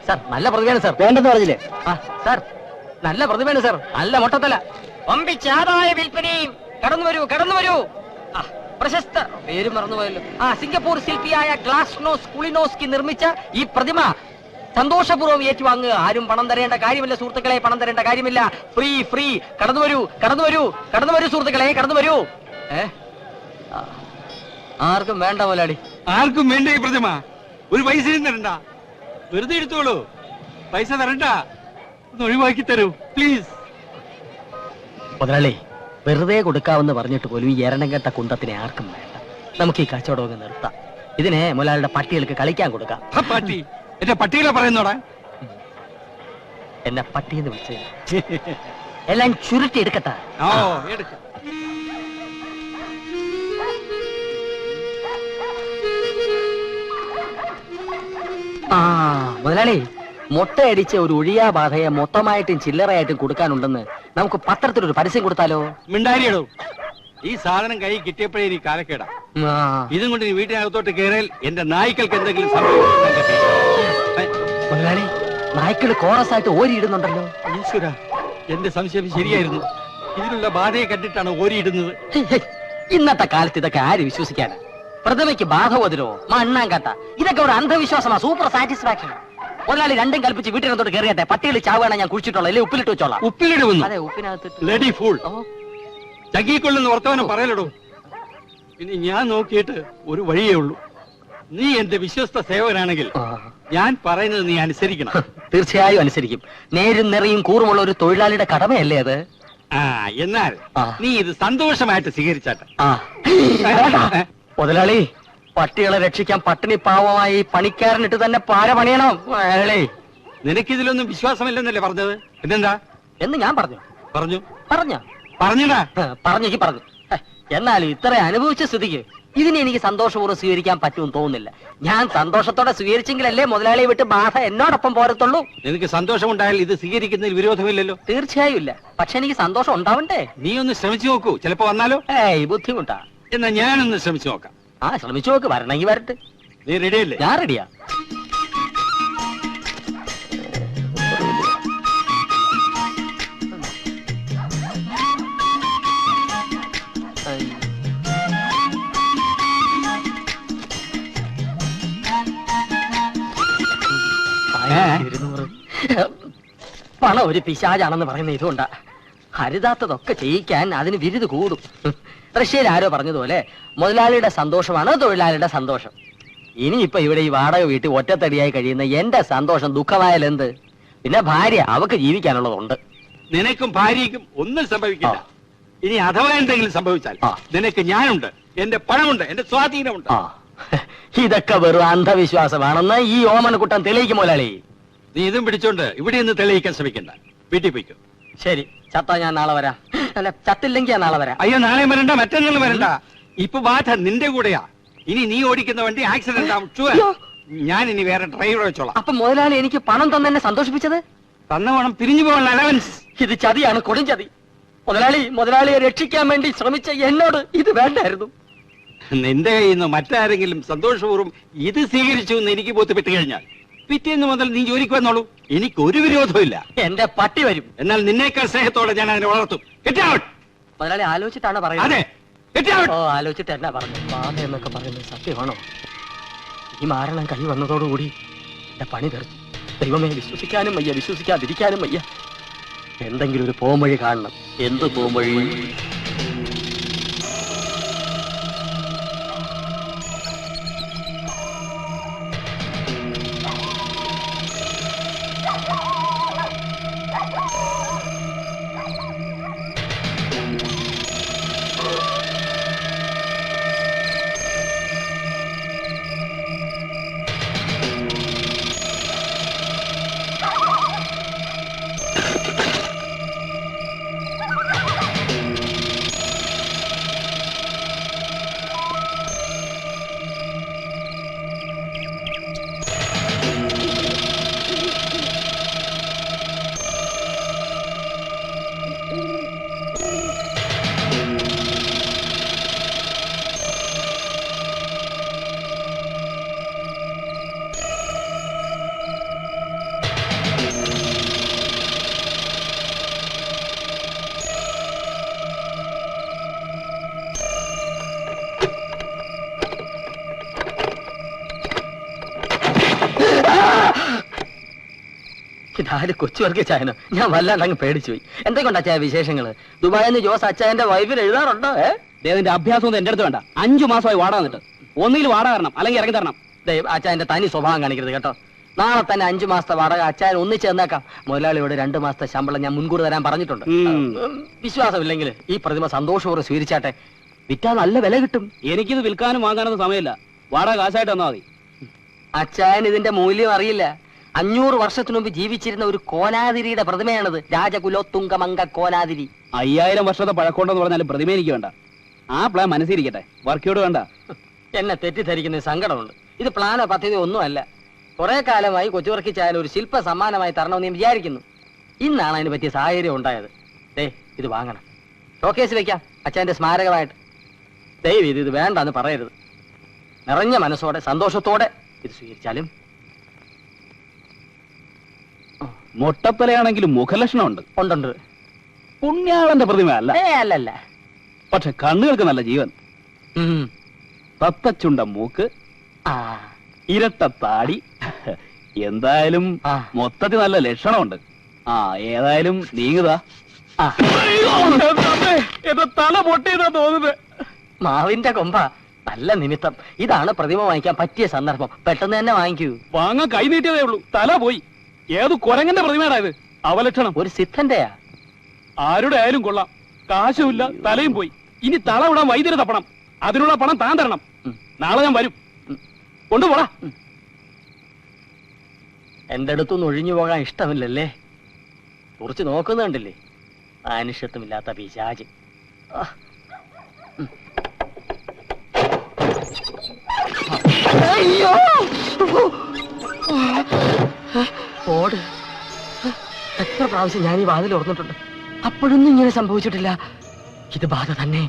സാർ നല്ല പ്രതിമയാണ് സാർ. വേണ്ടെന്ന് പറഞ്ഞില്ലേ? ആ സാർ നല്ല പ്രതിമയാണ് സാർ. നല്ല മൊട്ടത്തല. വമ്പിച്ചാതായ വിൽപ്പനയും. കടന്നു വരൂ. ആ പ്രശസ്ത പേര് മറന്നുപോയല്ലോ. ആ സിംഗപ്പൂർ ശില്പിയായ ഗ്ലാസ്നോസ് കുളിനോസ്കി നിർമ്മിച്ച ഈ പ്രതിമ സന്തോഷപൂർവ്വം ഏറ്റുവാങ്ങുക. ആരും പണം തരേണ്ട കാര്യമില്ല സുഹൃത്തുക്കളെ. പണം തരേണ്ട കാര്യമില്ല. ഫ്രീ. കടന്നു വരൂ സുഹൃത്തുക്കളെ. കടന്നു വരൂ. ആർക്കും വേണ്ട മുതലാളി. ആർക്കും വേണ്ട ഈ പ്രതിമ. ഒരു പൈസയും തരണ്ട. വെറുതെ എടുത്തോളൂ. പൈസ തരണ്ട. ഒന്ന് ഒഴിവാക്കി തരൂ പ്ലീസ്. മുതലാളി, വെറുതെ കൊടുക്കാവെന്ന് പറഞ്ഞിട്ട് പോലും ഈ എരണം കെട്ട കുന്തത്തിനെ ആർക്കും വേണ്ട. നമുക്ക് ഈ കച്ചവടം നിർത്താം. ഇതിനെ മുതലാളിയുടെ പട്ടികൾക്ക് കളിക്കാൻ കൊടുക്കാം. പട്ടി എന്റെ പട്ടികളെ പറയുന്നോടാ? എന്നെ പട്ടിയെന്ന് വിളിച്ചത് എല്ലാം ചുരുട്ടി എടുക്കട്ടെ. ഓ എടുക്ക. ആ മുതലാളി, മുട്ടയടിച്ച് ഒരു ഒഴിയാ ബാധയെ മൊത്തമായിട്ടും ചില്ലറയായിട്ടും കൊടുക്കാനുണ്ടെന്ന് നമുക്ക് പത്രത്തിലൊരു പരസ്യം കൊടുത്താലോ? മിണ്ടാരിയടോ. ഈ സാധനം കൈ കിട്ടിയപ്പോഴേ നീ കാലക്കേടാ. ഇതും കൊണ്ട് നീ വീട്ടിനകത്തോട്ട് കയറിയാൽ എന്റെ നായ്ക്കൾക്ക് എന്തെങ്കിലും സംഭവിക്കും. മുതലാളി, നായ്ക്കള് കോറസായിട്ട് ഓരിയിടുന്നുണ്ടല്ലോ. ഈശ്വരാ, എന്റെ സംശയം ശരിയായിരുന്നു. ഇതിലുള്ള ബാധയെ കണ്ടിട്ടാണ് ഓരിയിടുന്നത്. ഇന്നത്തെ കാലത്ത് ഇതൊക്കെ ആര് വിശ്വസിക്കാനാ? പ്രതിമയ്ക്ക് ബാധവതിരോ മണ്ണാങ്കട്ട ഇതൊക്കെ ഒരു അന്ധവിശ്വാസമാ. Super satisfaction. ഒരാളി രണ്ടും കൽപ്പിച്ച് വീട്ടിനകത്തോട്ട് കയറിയട്ടെ. പട്ടികൾ ചാവുകയാണ് ഞാൻ കുഴിച്ചിട്ടുള്ള അല്ലെ ഉപ്പിലിട്ട് വെച്ചോളാം. ഉപ്പിലിടുന്നു. അതെ ഉപ്പിനകത്ത് ലെഡി ഫൂൾ. ചക്കിക്കൊള്ളുന്ന വർത്തമാനം പറയലടോ. ഇനി ഞാൻ നോക്കിയിട്ട് ഒരു വഴിയേ ഉള്ളൂ. നീ എന്റെ വിശ്വസ്ത സേവകനാണെങ്കിൽ ഞാൻ പറയുന്നത് നീ അനുസരിക്കണം. തീർച്ചയായും അനുസരിക്കും. നേരും നിറയും കൂറുമുള്ള ഒരു തൊഴിലാളിയുടെ കടമയല്ലേ അത്? എന്നാൽ നീ ഇത് സന്തോഷമായിട്ട് സ്വീകരിച്ചാട്ടെ. മുതലാളി, പട്ടികളെ രക്ഷിക്കാൻ പട്ടിണി പാവമായി പണിക്കാരനിട്ട് തന്നെ പാര പണിയണം. നിനക്കിതിലൊന്നും വിശ്വാസമില്ലെന്നല്ലേ പറഞ്ഞത്? പിന്നെന്താ എന്ന് ഞാൻ പറഞ്ഞു. പറഞ്ഞു പറഞ്ഞടാ പറഞ്ഞു പറഞ്ഞു. എന്നാലും ഇത്ര അനുഭവിച്ച സ്ഥിതിക്ക് ഇതിനെ എനിക്ക് സന്തോഷപൂർവ്വം സ്വീകരിക്കാൻ പറ്റുമെന്ന് തോന്നുന്നില്ല. ഞാൻ സന്തോഷത്തോടെ സ്വീകരിച്ചെങ്കിലല്ലേ മുതലാളിയെ വിട്ട് ബാധ എന്നോടൊപ്പം പോരത്തുള്ളൂ. നിനക്ക് സന്തോഷമുണ്ടായാൽ ഇത് സ്വീകരിക്കുന്നതിൽ വിരോധമില്ലല്ലോ. തീർച്ചയായും ഇല്ല. പക്ഷെ എനിക്ക് സന്തോഷം ഉണ്ടാവണ്ടേ? നീ ഒന്ന് ശ്രമിച്ചു നോക്കൂ, ചിലപ്പോ വന്നാലോ. ബുദ്ധിമുട്ടാ. എന്നാ ഞാനൊന്ന് ശ്രമിച്ചു നോക്കാം. ശ്രമിച്ചു നോക്ക്. വരണമെങ്കിൽ വരട്ടെ. നീ റെഡിയല്ലേ? ഞാൻ റെഡിയാ. പണം ഒരു പിശാചാണെന്ന് പറയുന്ന ഇതുകൊണ്ടാ. ഹരിതാത്തതൊക്കെ ചെയ്യിക്കാൻ അതിന് വിരുത് കൂടും. റഷ്യയിൽ ആരോ പറഞ്ഞതുപോലെ മുതലാളിയുടെ സന്തോഷമാണ് തൊഴിലാളിയുടെ സന്തോഷം. ഇനിയിപ്പൊ ഇവിടെ ഈ വാടക വീട്ടിൽ ഒറ്റത്തടിയായി കഴിയുന്ന എന്റെ സന്തോഷം ദുഃഖമായാലെന്ത്? പിന്നെ ഭാര്യ, അവക്ക് ജീവിക്കാനുള്ളതുണ്ട്. നിനക്കും ഭാര്യയ്ക്കും ഒന്നും സംഭവിക്കില്ല. ഇനി അഥവാ എന്തെങ്കിലും സംഭവിച്ചാൽ നിനക്ക് ഞാനുണ്ട്, എന്റെ പണമുണ്ട്, എന്റെ സ്വാധീനമുണ്ട്. ഇതൊക്കെ വെറും അന്ധവിശ്വാസമാണെന്ന് ഈ ഓമനക്കുട്ടൻ തെളിയിക്കും മുതലാളി. നീ ഇതും പിടിച്ചോണ്ട് ഇവിടെ നിന്ന് തെളിയിക്കാൻ ശ്രമിക്കണ്ട. വീട്ടിൽ പോയിക്കോ. ശരി, ചത്താ ഞാൻ നാളെ വരാം. അല്ല, ചത്തില്ലെങ്കിൽ ഞാൻ നാളെ വരാം. അയ്യോ, നാളെ വരണ്ട, മറ്റന്നാൾ വരണ്ട. ഇപ്പൊ ബാധ നിന്റെ കൂടെയാ. ഇനി നീ ഓടിക്കുന്ന വണ്ടി ആക്സിഡന്റ് ആവും. ഞാൻ ഇനി വേറെ ഡ്രൈവറെ വെച്ചോളാം. അപ്പൊ മുതലാളി എനിക്ക് പണം തന്നെ സന്തോഷിപ്പിച്ചത്? തന്ന പണം പിരിഞ്ഞു പോകാനുള്ള അലവൻസ്. ഇത് ചതിയാണ്, കൊടും ചതി. മുതലാളിയെ രക്ഷിക്കാൻ വേണ്ടി ശ്രമിച്ച എന്നോട് ഇത് വേണ്ടായിരുന്നു. നിന്റെ കയ്യിൽ നിന്ന് മറ്റാരെങ്കിലും സന്തോഷപൂർവ്വം ഇത് സ്വീകരിച്ചു എന്ന് എനിക്ക് ബോധ്യപ്പെട്ട് കഴിഞ്ഞാൽ പിറ്റേന്ന് മുതൽ നീ ജോലിക്ക് വന്നോളൂ. എനിക്കൊരു വിരോധമില്ല. എന്റെ പട്ടി വരും. എന്നാൽ നിന്നേക്കാൾ സ്നേഹത്തോടെ ഞാൻ അതിനെ വളർത്തും. മുതലാളി ആലോചിച്ചിട്ടാണ് പറയുന്നത്. അതെ, ആലോചിച്ചിട്ട് എന്നാ പറഞ്ഞു? ബാധ എന്നൊക്കെ പറയുന്നത് സത്യമാണോ? ഈ മാരണം കൈ വന്നതോടുകൂടി എന്റെ പണി തീർന്നു. ദൈവമേ, വിശ്വസിക്കാനും വയ്യ, വിശ്വസിക്കാതിരിക്കാനും വയ്യ. എന്തെങ്കിലും ഒരു പോംവഴി കാണണം. എന്ത് പോംവഴി? ഇതാര് കൊച്ചുവർക്ക് ചായനോ? ഞാൻ വല്ലാണ്ട് അങ്ങ് പേടിച്ചു പോയി. എന്തൊക്കെയുണ്ട് അച്ചായ വിശേഷങ്ങള്? ദുബായിൽ നിന്ന് ജോസ് അച്ചായന്റെ വൈഫിന് എഴുതാറുണ്ടോ? ദേവന്റെ അഭ്യാസം ഒന്നും എന്റെ അടുത്ത് വേണ്ട. 5 മാസമായി വാടക തന്നിട്ട്. ഒന്നിൽ വാടക തരണം, അല്ലെങ്കിൽ ഇറങ്ങി തരണം. അച്ചായന്റെ തനി സ്വഭാവം കാണിക്കരുത് കേട്ടോ. നാളെ തന്നെ 5 മാസത്തെ വാടക അച്ചായൻ ഒന്നിച്ച് തന്നേക്കാം. മുതലാളിയോട് 2 മാസത്തെ ശമ്പളം ഞാൻ മുൻകൂർ തരാൻ പറഞ്ഞിട്ടുണ്ട്. വിശ്വാസമില്ലെങ്കിൽ ഈ പ്രതിമ സന്തോഷപൂർവ്വം സ്വീകരിച്ചാട്ടെ. വിറ്റാൽ നല്ല വില കിട്ടും. എനിക്കിത് വിൽക്കാനും വാങ്ങാനൊന്നും സമയമില്ല. വാടക കാശായിട്ട് തന്നാ മതി. അച്ചായൻ ഇതിന്റെ മൂല്യം അറിയില്ല. 500 വർഷത്തിനു മുമ്പ് ജീവിച്ചിരുന്ന ഒരു കോലാതിരിയുടെ പ്രതിമയാണിത്. രാജകുലോത്തുംഗമംഗ കോലാതിരി. 5000 വർഷത്തെ പഴക്കമുണ്ടെന്ന് പറഞ്ഞാലും പ്രതിമ എനിക്ക് വേണ്ട. ആ പ്ലാൻ മനസ്സിരിക്കട്ടെ, വർക്കിയോട് വേണ്ട. എന്നെ തെറ്റിദ്ധരിക്കുന്ന സങ്കടമുണ്ട്. ഇത് പ്ലാനോ പദ്ധതിയോ ഒന്നുമല്ല. കുറെ കാലമായി കൊച്ചുവർക്കി ചായാലും ഒരു ശില്പ സമ്മാനമായി തരണമെന്ന് ഞാൻ വിചാരിക്കുന്നു. ഇന്നാണ് അതിന് പറ്റിയ സാഹചര്യം ഉണ്ടായത്. ഇത് വാങ്ങണം, ഷോക്കേസ് വെക്കാം അച്ഛന്റെ സ്മാരകമായിട്ട്. ദയവ് ഇത് വേണ്ടെന്ന് പറയരുത്. നിറഞ്ഞ മനസ്സോടെ സന്തോഷത്തോടെ ഇത് സ്വീകരിച്ചാലും. മൊട്ടത്തലയാണെങ്കിലും മുഖലക്ഷണമുണ്ട്. ഉണ്ടുണ്ട്. പുണ്യാളന്റെ പ്രതിമ അല്ല, അല്ലല്ല. പക്ഷെ കണ്ണുകൾക്ക് നല്ല ജീവൻ. തത്തച്ചുണ്ട മൂക്ക്, ആ ഇരട്ട താടി. എന്തായാലും ആ. മൊത്തത്തിൽ നല്ല ലക്ഷണമുണ്ട്. ആ ഏതായാലും നീങ്ങുതാ. ആ. എന്റെ തല പൊട്ടിയതാ തോന്നുന്നത്. മാവിന്റെ കൊമ്പ, നല്ല നിമിത്തം. ഇതാണ് പ്രതിമ വാങ്ങിക്കാൻ പറ്റിയ സന്ദർഭം. പെട്ടെന്ന് തന്നെ വാങ്ങിക്കൂ. വാങ്ങാൻ കൈ നീട്ടിയതേ ഉള്ളൂ, തല പോയി. ഏത് കുരങ്ങന്റെ പ്രതിമയാടാ ഇത്? അവലക്ഷണം. ഒരു സിദ്ധന്റെയാ. ആരുടെ ആയാലും കൊള്ളാം, കാശുമില്ല, തലയും പോയി. ഇനി തല വിടാൻ വൈദ്യുതി തപ്പണം. അതിനുള്ള പണം താൻ തരണം. നാളെ ഞാൻ വരും. കൊണ്ടുപോടാ. എന്റെ അടുത്തൊന്നും ഒഴിഞ്ഞു പോകാൻ ഇഷ്ടമില്ലല്ലേ? കുറിച്ച് നോക്കുന്നുണ്ടല്ലേ? മാനുഷ്യത്വമില്ലാത്ത പിശാച്. അയ്യോ, ഓട്. എത്ര പ്രാവശ്യം ഞാൻ ഈ വാതിൽ ഓർന്നിട്ടുണ്ട്, അപ്പോഴൊന്നും ഇങ്ങനെ സംഭവിച്ചിട്ടില്ല. ഇത് ബാധ തന്നെ.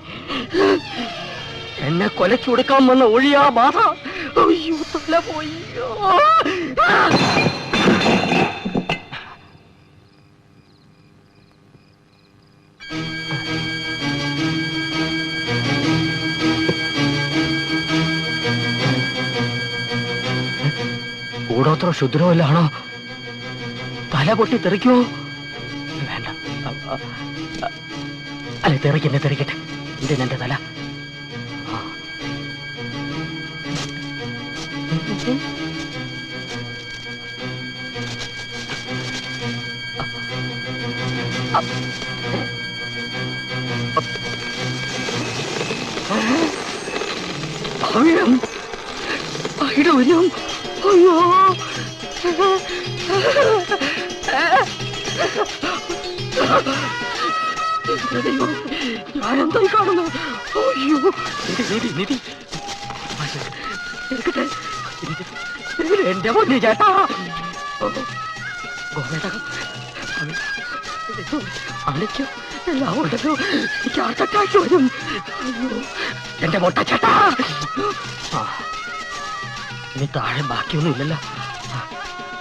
എന്നെ കൊലയ്ക്ക് കൊടുക്കാൻ വന്ന ഒഴിയാ ബാധ. അയ്യോ, തല പോയി. കൂടോത്ര ക്ഷുദ്രമല്ലാണോ? തല പൊട്ടി തെറിക്കോ? വേണ്ട, അല്ലെ തെറിക്കട്ടെ, തെറിക്കട്ടെ. ഇതിനെന്റെ തല. ഇടവരും. അയ്യോ, ഞാനെന്തായി കാണുന്നു? അയ്യോ, നിധി എന്റെ പൊന്നു ചേട്ടാ. ഗോമേടകം അണിക്കോ, എല്ലാം ഉണ്ടല്ലോ. എനിക്ക് ഹാർട്ടറ്റാക്ക് വരും. അയ്യോ, എന്റെ മൊട്ട ചേട്ടാ. ഇനി താഴെ ബാക്കിയൊന്നും ഇല്ലല്ലോ.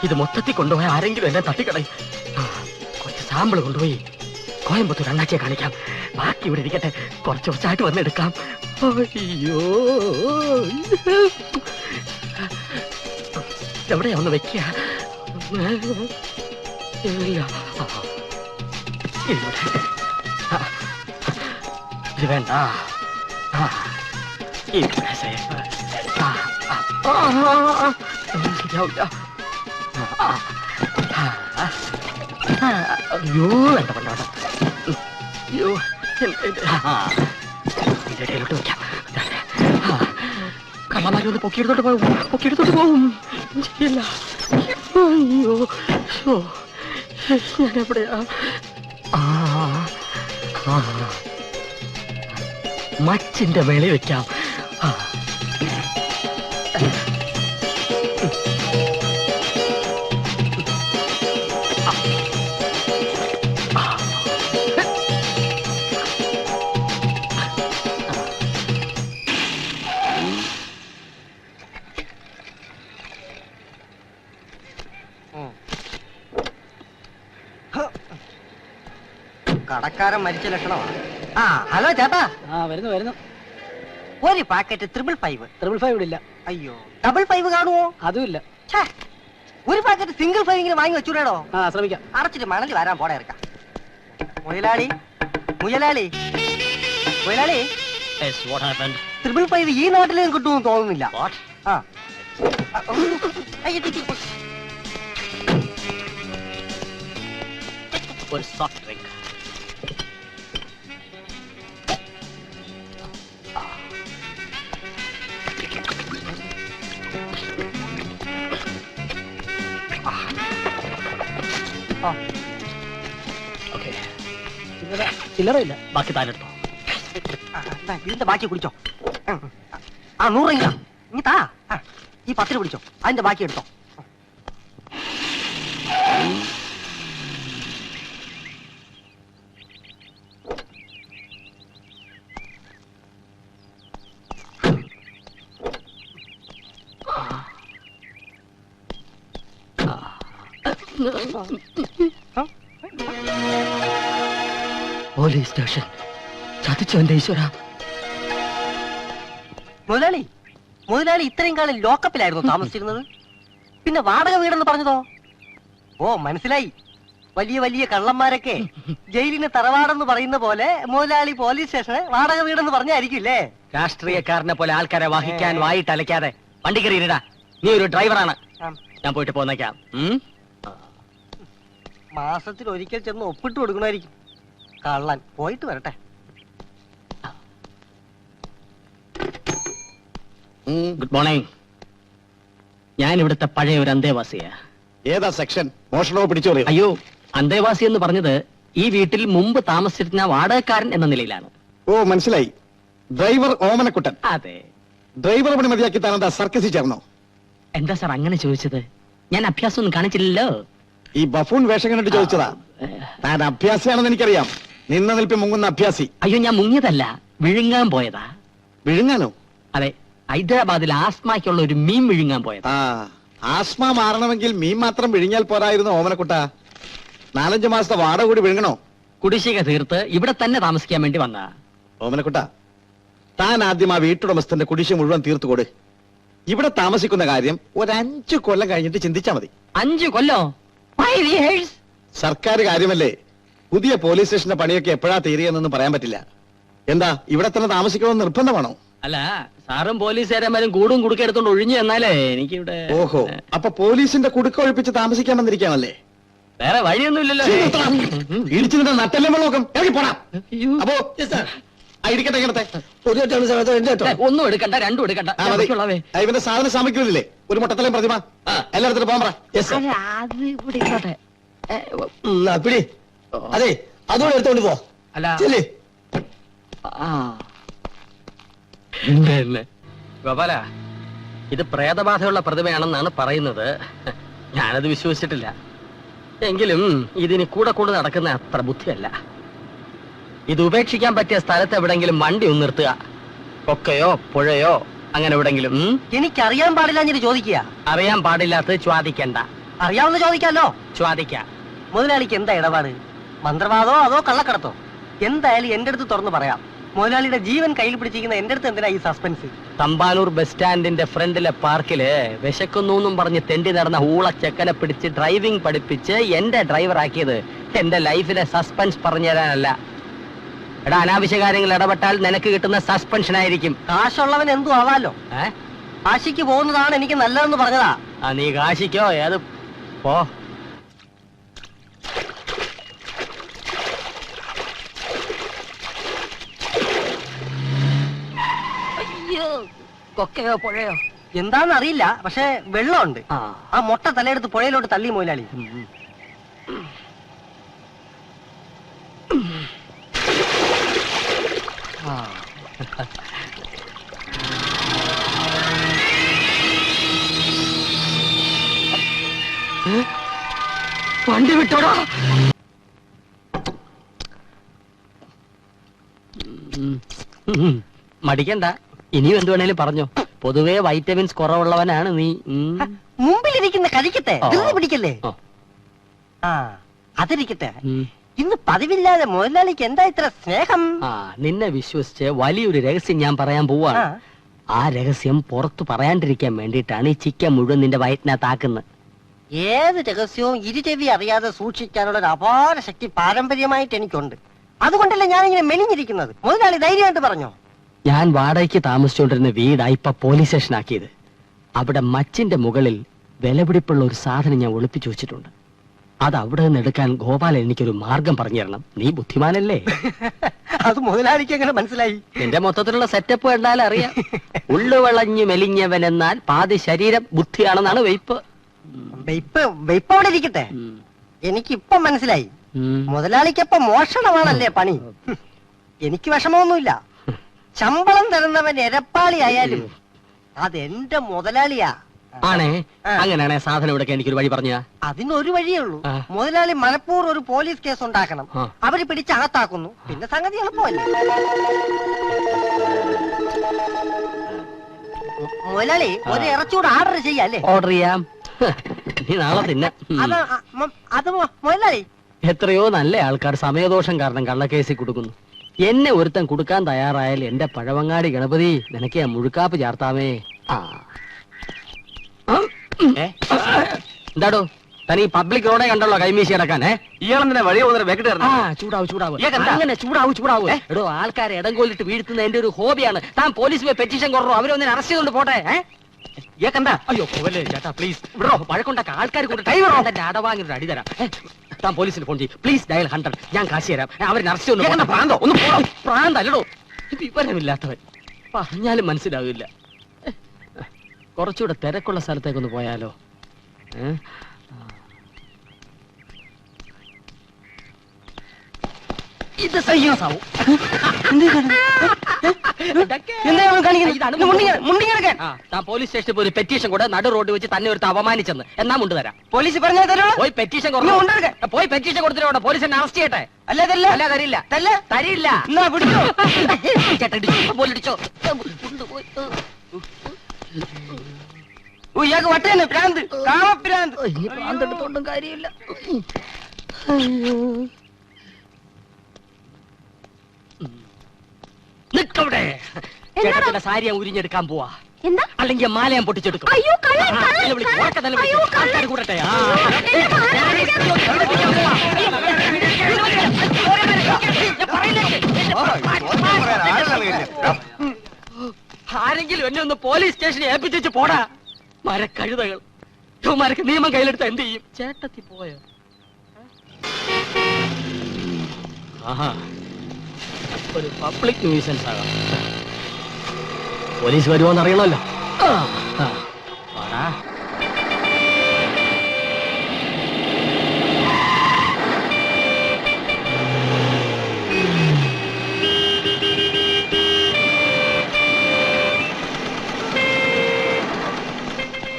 ഇത് മൊത്തത്തിൽ കൊണ്ടുപോയി ആരെങ്കിലും എന്നെ തട്ടിക്കളയും. കുറച്ച് സാമ്പിൾ കൊണ്ടുപോയി കോയമ്പത്തൂർ അണ്ണാച്ചിയെ കാണിക്കാം. ബാക്കി ഇവിടെ ഇരിക്കട്ടെ, കുറച്ച് കുറച്ചായിട്ട് വന്നെടുക്കാം. അയ്യോ, എവിടെയാ ഒന്ന് വെക്കുക? ഇത് വേണ്ട. ഇവിടെ സേഫ്. ശരിയാവില്ല. അയ്യോ, വേണ്ട വേണ്ട വേണ്ട. അയ്യോ, ഇതിന്റെ ഇടയിലോട്ട് വെക്കാം. കള്ളമാരി ഒന്ന് പൊക്കിയെടുത്തോട്ട് പോകും, പൊക്കിയെടുത്തോട്ട് പോകും. ശരിയല്ല. അയ്യോ, ഞാനെവിടെയാ? മച്ചിന്റെ മേളി വെക്കാം. കടക്കാരൻ മരിച്ച ലക്ഷണമാണ്. ആ, ഹലോ ചേട്ടാ. വരുന്നു വരുന്നു. ഒരു പാക്കറ്റ് 555. 555 ഇല്ല. അയ്യോ, 555 കാണുമോ? അതുമില്ല. ഒരു പാക്കറ്റ് സിംഗിൾ 5 ഇങ്ങനെ വാങ്ങി വെച്ചൂടോ. ശ്രമിക്കാം. അടച്ചിട്ട് മണല് വരാൻ പോടെ ഇറക്കാം. മുയലാളി, മുയലാളി, മുയലാളി, 555 ഈ നാട്ടിലും കിട്ടുമെന്ന് തോന്നുന്നില്ല. ആ, ഒരു സോഫ്റ്റ് ഡ്രിങ്ക്. ചില്ലറയില്ല, ബാക്കി താനെടുത്തോ. ഇതിന്റെ ബാക്കി കുടിച്ചോ. ആ, 100 രൂപ ഇനി താ. ഈ 10 പിടിച്ചോ, അതിന്റെ ബാക്കി എടുത്തോ. പോലീസ് സ്റ്റേഷൻ ചതിച്ചു എന്റെ ഈശ്വര. മുതലാളി മുതലാളി ഇത്രയും കാലം ലോക്കപ്പിലായിരുന്നു താമസിച്ചിരുന്നത്. പിന്നെ വാടക വീടെന്ന് പറഞ്ഞതോ? ഓ മനസ്സിലായി. വലിയ വലിയ കള്ളന്മാരൊക്കെ ജയിലിന് തറവാടെന്ന് പറയുന്ന പോലെ മുതലാളി പോലീസ് സ്റ്റേഷന് വാടക വീടെന്ന് പറഞ്ഞായിരിക്കില്ലേ? രാഷ്ട്രീയക്കാരനെ പോലെ ആൾക്കാരെ വഹിക്കാൻ വായിട്ട് അലക്കാതെ വണ്ടി കയറിയിടാ. നീ ഒരു ഡ്രൈവറാണ്, ഞാൻ പോയിട്ട് പോന്നേക്കാം. മാസത്തിൽ ഒരിക്കൽ ചെന്ന് ഒപ്പിട്ട് കൊടുക്കണമായിരിക്കും. കള്ളൻ പോയിട്ട് വരട്ടെ. Good morning. ഞാൻ ഇവിടുത്തെ പഴയ ഒരു അന്തേവാസിയാ. ഏതാ സെക്ഷൻ? മോഷണമോ പിടിച്ചോറിയോ? അയ്യോ, അന്തേവാസി എന്ന് പറഞ്ഞത് ഈ വീട്ടിൽ മുമ്പ് താമസിച്ചിരുന്ന വാടകക്കാരൻ എന്ന നിലയിലാണ്. ഓ മനസ്സിലായി. ഡ്രൈവർ ഓമനക്കുട്ടൻ. അതെ. ഡ്രൈവർ പണി മതിയാക്കി താനെന്താ സർക്കസിൽ ചേർന്നോ? എന്താ സാർ അങ്ങനെ ചോദിച്ചത്? ഞാൻ അഭ്യാസം ഒന്നും കാണിച്ചില്ലല്ലോ. ഈ ബഫൂൺ വേഷം കണ്ടിട്ട് ചോദിച്ചതാ. താൻ അഭ്യാസിയാണെന്ന് എനിക്കറിയാം. നിന്ന നിൽപ്പി മുങ്ങുന്ന അഭ്യാസി. അയ്യോ, ഞാൻ മുങ്ങിയതല്ല, വിഴുങ്ങാൻ പോയതാ. വിഴുങ്ങാനോ? അതെ, ഹൈദരാബാദിൽ ആസ്മയ്ക്കുള്ള ഒരു മീൻ വിഴുങ്ങാൻ പോയതാ. ആ ആസ്മ മാറണമെങ്കിൽ മീൻ മാത്രം വിഴുങ്ങിയാൽ പോരായിരുന്നു ഓമനക്കുട്ട. 4-5 മാസത്തെ വാടക കൂടി വിഴുങ്ങണോ? കുടിശ്ശിക തീർത്ത് ഇവിടെ തന്നെ താമസിക്കാൻ വേണ്ടി വന്നാ. ഓമനക്കുട്ട, താൻ ആദ്യം ആ വീട്ടുടമസ്ഥന്റെ കുടിശ്ശിക മുഴുവൻ തീർത്തു കൊടു. ഇവിടെ താമസിക്കുന്ന കാര്യം ഒരു 5 കൊല്ലം കഴിഞ്ഞിട്ട് ചിന്തിച്ചാ മതി. 5 കൊല്ലോ? 5 years? സർക്കാർ കാര്യമല്ലേ. പുതിയ പോലീസ് സ്റ്റേഷന്റെ പണിയൊക്കെ എപ്പോഴാ തീരുകയെന്നൊന്നും പറയാൻ പറ്റില്ല. എന്താ ഇവിടെ തന്നെ താമസിക്കണമെന്ന് നിർബന്ധമാണോ? അല്ല, സാറും പോലീസുകാരന്മാരും കൂടും കുടുക്ക എടുത്തോണ്ട് ഒഴിഞ്ഞു എന്നാലേ എനിക്കിവിടെ. ഓഹോ, അപ്പൊ പോലീസിന്റെ കുടുക്ക ഒഴിപ്പിച്ച് താമസിക്കാൻ വന്നിരിക്കാണല്ലേ? വേറെ വഴിയൊന്നുമില്ലല്ലോ. ഇടിച്ചിട്ട് നട്ടല്ലേ നോക്കും. ഇറങ്ങി പോടാ. അയ്യോ. അപ്പോ ഇടിക്കട്ടെ ഇങ്ങനത്തെ ഒന്നും എടുക്കണ്ട, രണ്ടും എടുക്കണ്ട. ബാക്കിയുള്ളവേ. ഇവന്റെ സാധന സാമഗ്രികളില്ലേ? ഒരു മുട്ടത്തലയും പ്രതിമ എല്ലായിടത്തും പോകാൻ പറ. അല്ല, അത് ഇവിടെ ഇരുന്നോട്ടെ. പിടി. അതെ, അതുകൂടെ എടുത്തോണ്ട് പോ. അല്ല, ചെല്ല്. ആ എന്നെ ഗോപാല, ഇത് പ്രേതബാധയുള്ള പ്രതിമയാണെന്നാണ് പറയുന്നത്. ഞാനത് വിശ്വസിച്ചിട്ടില്ല. എങ്കിലും ഇതിന് കൂടെ കൂടെ നടക്കുന്ന അത്ര ബുദ്ധിയല്ല. ഇത് ഉപേക്ഷിക്കാൻ പറ്റിയ സ്ഥലത്ത് എവിടെങ്കിലും വണ്ടി ഒന്ന് നിർത്തുക. കൊക്കയോ പുഴയോ അങ്ങനെ എവിടെങ്കിലും. എനിക്കറിയാൻ പാടില്ല ഞാൻ ചോദിക്കുക. അറിയാൻ പാടില്ലാത്തത് ചോദിക്കണ്ട. അറിയാവുന്ന ചോദിക്കാലോ. ചോദിക്ക. മുതലാളിക്ക് എന്താ ഇടപാട്? മന്ത്രവാദോ അതോ കള്ളക്കടത്തോ? എന്തായാലും എന്റെ അടുത്ത് തുറന്നു പറയാം. മുതലാളിയുടെ ജീവൻ കയ്യിൽ പിടിച്ചിരിക്കുന്ന എന്റെ അടുത്ത് എന്തിനാ ഈ സസ്പെൻസ്? തമ്പാനൂർ ബസ് സ്റ്റാൻഡിന്റെ ഫ്രണ്ടിലെ പാർക്കില് വിശക്കുന്നു പറഞ്ഞ് തെണ്ടി നടന്ന ഊളച്ചെക്കനെ പിടിച്ച് ഡ്രൈവിംഗ് പഠിപ്പിച്ച് എന്റെ ഡ്രൈവറാക്കിയത് എന്റെ ലൈഫിലെ സസ്പെൻസ് പറഞ്ഞു തരാനല്ല. എടാ, അനാവശ്യ കാര്യങ്ങൾ ഇടപെട്ടാൽ നിനക്ക് കിട്ടുന്ന സസ്പെൻഷൻ ആയിരിക്കും. കാശുള്ളവൻ എന്തും ആവാലോ. കാശിക്ക് പോകുന്നതാണ് എനിക്ക് നല്ലതെന്ന് പറഞ്ഞതാ. ആ, നീ കാശിക്കോ ഏത് പോ. അയ്യോ, കൊക്കയോ പുഴയോ എന്താന്ന് അറിയില്ല, പക്ഷെ വെള്ളമുണ്ട്. ആ മൊട്ട തലയെടുത്ത് പുഴയിലോട്ട് തള്ളി മുതലാളി. വണ്ടി വിട്ടോടാ. മടിക്കണ്ട, ഇനിയും എന്ത് വേണേലും പറഞ്ഞോ. പൊതുവേ വൈറ്റമിൻസ് കുറവുള്ളവനാണ് നീ. മുമ്പിലിരിക്കുന്ന കഴിക്കട്ടെ, ധൃതി പിടിക്കല്ലേ. ഓ. ആ അതിരിക്കട്ടെ. ഇന്ന് പതിവില്ലാതെ മുതലാളിക്ക് എന്താ ഇത്ര സ്നേഹം? നിന്നെ വിശ്വസിച്ച് വലിയൊരു രഹസ്യം ഞാൻ പറയാൻ പോവാണ്. ആ രഹസ്യം പുറത്തു പറയാണ്ടിരിക്കാൻ വേണ്ടിയിട്ടാണ് ഈ ചിക്കൻ മുഴുവൻ നിന്റെ വയറ്റിനകത്താക്കുന്നത്. ഏത് രഹസ്യവും ഇരുചെവി അറിയാതെ സൂക്ഷിക്കാനുള്ള ഒരു അപാര ശക്തി പാരമ്പര്യമായിട്ട് എനിക്കുണ്ട്. അതുകൊണ്ടല്ലേ ഞാൻ ഇങ്ങനെ മെലിഞ്ഞിരിക്കുന്നത്. മുതലാളി ധൈര്യമായിട്ട് പറഞ്ഞോ. ഞാൻ വാടകയ്ക്ക് താമസിച്ചുകൊണ്ടിരുന്ന വീടാ ഇപ്പൊ പോലീസ് സ്റ്റേഷൻ ആക്കിയത്. അവിടെ മച്ചിന്റെ മുകളിൽ വിലപിടിപ്പുള്ള ഒരു സാധനം ഞാൻ ഒളിപ്പിച്ചു വെച്ചിട്ടുണ്ട്. അത് അവിടെ നിന്ന് എടുക്കാൻ ഗോപാലൻ എനിക്കൊരു മാർഗം പറഞ്ഞു തരണം. നീ ബുദ്ധിമാനല്ലേ? അത് മുതലാളിക്ക് എങ്ങനെ മനസ്സിലായി? എന്റെ മൊത്തത്തിലുള്ള സെറ്റപ്പ് കണ്ടാലും അറിയാം. ഉള്ളുവളഞ്ഞു മെലിഞ്ഞവൻ എന്നാൽ പാതി ശരീരം ബുദ്ധിയാണെന്നാണ് വെയ്പ്പ്. വെയ്പ്പ് അവിടെ ഇരിക്കട്ടെ. എനിക്കിപ്പം മനസ്സിലായി. മുതലാളിക്കപ്പം മോഷണമാണല്ലേ പണി. എനിക്ക് വിഷമമൊന്നുമില്ല. ശമ്പളം തരുന്നവൻ എരപ്പാളി ആയാലും അതെന്റെ മുതലാളിയാ. ആണേ, അങ്ങനെയാണെ സാധനം എടുക്കാൻ എനിക്കൊരു വഴി പറഞ്ഞ. അതിനൊരു വഴിയേ ഉള്ളൂ. മുതലാളി മനഃപൂർവ്വം ഒരു പോലീസ് കേസ് ഉണ്ടാക്കണം. അവര് പിടിച്ച് അകത്താക്കുന്നു. പിന്നെ സംഗതി എളുപ്പമല്ലേ. മുതലാളി ഒരു ഇറച്ചൂടെ ഓർഡർ ചെയ്യാല്ലേ? ഓർഡർ ചെയ്യാം. നീ നാളെ തിന്നെ. അത് മുതലാളി എത്രയോ നല്ല ആൾക്കാർ സമയദോഷം കാരണം കള്ളക്കേസിൽ കൊടുക്കുന്നു. എന്നെ ഒരുത്തൻ കൊടുക്കാൻ തയ്യാറായാൽ എന്റെ പഴവങ്ങാടി ഗണപതി നിനക്ക് ഞാൻ മുഴുക്കാപ്പ് ചേർത്താമേ. ആ എന്താടോ തനി പബ്ലിക് റോഡേ കണ്ടല്ലോ കൈമീശി അടക്കാൻ. ഇയാളെന്തിനാ വഴി പോകുന്ന വെക്കിട്ട് അങ്ങനെ ചൂടാവൂ. എടോ ആൾക്കാരെ ഇടം കൊല്ലിട്ട് വീഴ്ത്തുന്ന എന്റെ ഒരു ഹോബിയാണ്. താൻ പോലീസ് പോയി പെറ്റീഷൻ കുറഞ്ഞു അവരൊന്നിനെ അറസ്റ്റ് ചെയ്തോണ്ട് പോട്ടെ. അയ്യോ പോവല്ലേ ചേട്ടാ പ്ലീസ്. ഇവിടെ പഴക്കൊണ്ടൊക്കെ ആൾക്കാർ കൊണ്ട് തന്റെ അടവാങ്ങി ഒരു അടി തരാം. താൻ പോലീസിൽ ഫോൺ ചെയ്യും പ്ലീസ്. ഡയൽ 100 ഞാൻ കാശ് തരാം. അവരെ അറസ്റ്റ് ഒന്ന് പ്രാന്തല്ലടോ വിവരമില്ലാത്തവൻ. പറഞ്ഞാലും മനസ്സിലാവില്ല. കുറച്ചുകൂടെ തിരക്കുള്ള സ്ഥലത്തേക്കൊന്ന് പോയാലോ? ഇത് സീരിയസ് ആവും. പോലീസ് സ്റ്റേഷനിൽ പോയി പെറ്റീഷൻ കൂടെ നടു റോഡ് വെച്ച് തന്നെ ഒരുത്ത് അപമാനിച്ചെന്ന് എന്നാ മുണ്ട് തരാം. പോലീസ് പറഞ്ഞാൽ തരുള്ളൂ. പോയി പെറ്റീഷൻ പോയി പെറ്റീഷൻ കൊടുത്തിട്ട് പോലീസ് എന്നെ അറസ്റ്റ് ചെയ്യട്ടെ. അല്ല തരില്ല തരില്ല. ചേട്ടാ പോലീടിച്ചോ. ഇയാൾക്ക് വട്ടേനെ ഭ്രാന്ത് കാമഭ്രാന്ത്. ഭ്രാന്തെടുത്തോണ്ടും കാര്യമില്ല. നിക്കവിടെ. ചേട്ടത്തിന്റെ സാരി ഞാൻ ഉരിഞ്ഞെടുക്കാൻ പോവാ. എന്താ? അല്ലെങ്കിൽ മാല ഞാൻ പൊട്ടിച്ചെടുക്കും. അയ്യോ, കള്ളൻ, കള്ളൻ, എന്നെ വിളിക്ക്, ഉറക്കെ തന്നെ വിളിക്ക്. അയ്യോ, കള്ളൻ. ആൾക്കാര് കൂടട്ടെ. ആരെങ്കിലും എന്നെ ഒന്ന് പോലീസ് സ്റ്റേഷനിൽ ഏൽപ്പിച്ചു പോടാ. മരക്കഴുതകൾ മരക്ക് നിയമം കയ്യിലെടുത്ത എന്ത് ചെയ്യും? ചേട്ടത്തി പോയോ? ആഹാ, ഒരു പബ്ലിക് ന്യൂസൻസ് ആകാം. പോലീസ് വരുമോന്ന് അറിയണമല്ലോ.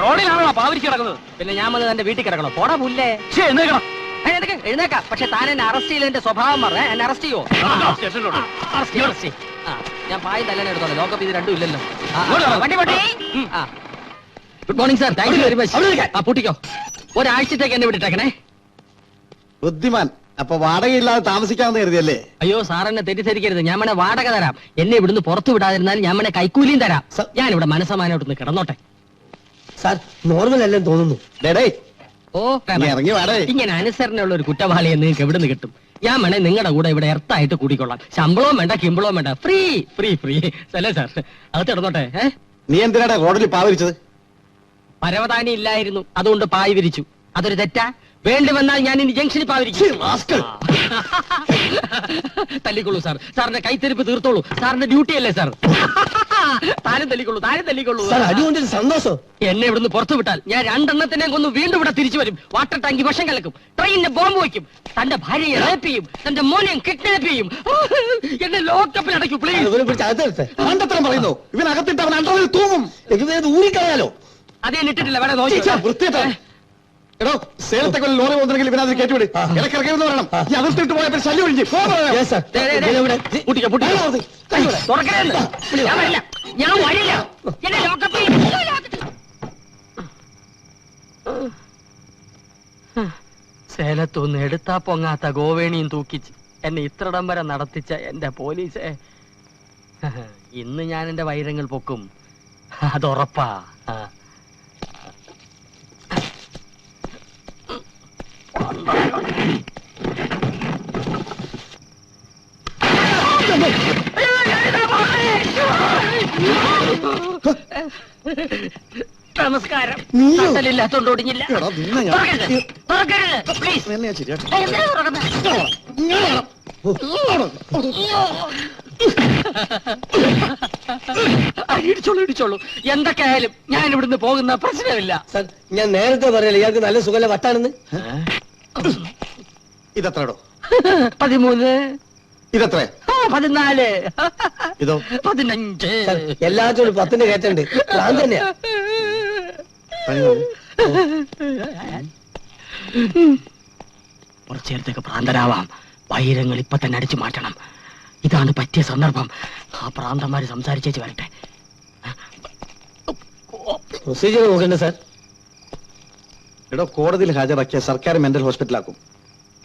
റോഡിലാണോ പാവരിച്ച് കിടക്കുന്നത്? പിന്നെ ഞാൻ വന്ന് എന്റെ വീട്ടിൽ കിടക്കണോ? പോടാ പുല്ലേ. എഴുന്നേക്കാം. പക്ഷെ താൻ എന്നെ അറസ്റ്റ് ചെയ്തതിന്റെ സ്വഭാവം പറഞ്ഞേ. എന്നെ അറസ്റ്റ് ചെയ്യുമോ? ഞാൻ പായും തല്ലനെ എടുത്തോളാം. ലോകപ്പ് ഇത് രണ്ടും ഇല്ലല്ലോ. Good morning sir. Thank you very much. പൂട്ടിക്കോ. ഒരാഴ്ചത്തേക്ക് എന്നെ വിട്ടിട്ടേക്കണേ. ബുദ്ധിമാൻ. അപ്പൊ വാടകയില്ലാതെ താമസിക്കാമെന്ന് കരുതിയല്ലേ? അയ്യോ സാർ എന്നെ തെറ്റിദ്ധരിക്കരുത്. ഞാൻ വേണേ വാടക തരാം. എന്നെ ഇവിടുന്ന് പുറത്തു വിടാതിരുന്നാൽ ഞാൻ വേണേ കൈക്കൂലിയും തരാം. ഞാൻ ഇവിടെ മനസ്സമാനോട്ടൊന്ന് കിടന്നോട്ടെ. സാർ നോർമൽ അല്ലെന്ന് തോന്നുന്നു. ഓ ഇറങ്ങി വാടേ. ഇങ്ങനെ അനുസരണയുള്ള ഒരു കുറ്റവാളിയെ നിങ്ങൾക്ക് എവിടെ നിന്ന് കിട്ടും? ഞാൻ വേണേ നിങ്ങളുടെ കൂടെ ഇവിടെ എർത്തായിട്ട് കൂടിക്കൊള്ളാം. ശമ്പളവും വേണ്ട കിമ്പളവും വേണ്ട. ഫ്രീ ഫ്രീ ഫ്രീ അല്ലേ സാർ? അത് കിടന്നോട്ടെ. നീ എന്തിനാടാ റോഡിൽ പാവരിച്ചത്? പരവതാനി ഇല്ലായിരുന്നു, അതുകൊണ്ട് പായ് വിരിച്ചു. അതൊരു തെറ്റാ? വേണ്ടി വന്നാൽ ഞാൻ ഇനി ജംഗ്ഷനിൽ പാവിരിക്കും. തല്ലിക്കൊള്ളൂ സാർ. സാറിന്റെ കൈത്തെരുപ്പ് തീർത്തോളൂ. സാറിന്റെ ഡ്യൂട്ടി അല്ലേ സാർ? താനും തല്ലിക്കൊള്ളൂ. അതുകൊണ്ടൊരു സന്തോഷം. എന്നെ ഇവിടുന്ന് പുറത്തു വിട്ടാൽ ഞാൻ രണ്ടെണ്ണത്തിനെ കൊന്നു വീണ്ടും ഇവിടെ തിരിച്ചു വരും. വാട്ടർ ടാങ്കി വിഷം കലക്കും, ട്രെയിനിന്റെ ബോംബ് വയ്ക്കും, തന്റെ ഭാര്യയെ റേപ്പ് ചെയ്യും, തന്റെ മോനെയും കിഡ്നാപ്പ് ചെയ്യും. എന്നെ ലോക്കപ്പിൽ അടയ്ക്കൂ പ്ലീസ്. പറയുന്നു ഇവനകത്തിട്ട് അവൻ അണ്ടറിൽ തൂങ്ങും. ഊരിക്കളയാലോ? അതേ ഇട്ടിട്ടില്ല. വേണേ നോക്കി. എടോ സേലത്തെ ലോറി പോകുന്നെങ്കിൽ ഇവനത് കേട്ടുവിട്. ഇടക്കിറങ്ങിയെന്ന് പറയണം. ഈ അതിർത്തിട്ട് പോയപ്പോൾ ശല്യം ഒഴിഞ്ഞു. ഞാൻ വരില്ല. എന്നെ ലോക്കപ്പിൽ സേലത്തൊന്ന് എടുത്താ പൊങ്ങാത്ത ഗോവേണിയും തൂക്കിച്ച് എന്നെ ഇത്രടം വരെ നടത്തിച്ച എന്റെ പോലീസെ, ഇന്ന് ഞാൻ എന്റെ വൈരങ്ങൾ പൊക്കും. അതുറപ്പാ. നമസ്കാരം. ഇല്ലാത്തോണ്ട് ഒടിഞ്ഞില്ല. ഇടിച്ചോളൂ. എന്തൊക്കെയായാലും ഞാൻ ഇവിടുന്ന് പോകുന്ന പ്രശ്നമില്ല. സാർ ഞാൻ നേരത്തെ പറയല്ലേ ഇയാൾക്ക് നല്ല സുഖല വട്ടാണെന്ന്. ഇതെത്രടോ? 13. ഇതെത്ര? 14. ഇതോ? 15. എല്ലാത്തോടും 10 കയറ്റുണ്ട്. ഞാൻ തന്നെയാ. കുറച്ചു നേരത്തേക്ക് ഭ്രാന്തരാവാം. വൈരങ്ങൾ ഇപ്പൊ തന്നെ അടിച്ചു മാറ്റണം. ഇതാണ് പറ്റിയ സന്ദർഭം. ആ പ്രാന്തന്മാര് സംസാരിച്ചേച്ച് വരട്ടെ. പ്രൊസീജിയർ നോക്കണ്ടേ സാർ? എടോ കോടതിയിൽ ഹാജരാക്കിയ സർക്കാർ മെന്റൽ ഹോസ്പിറ്റലാക്കും.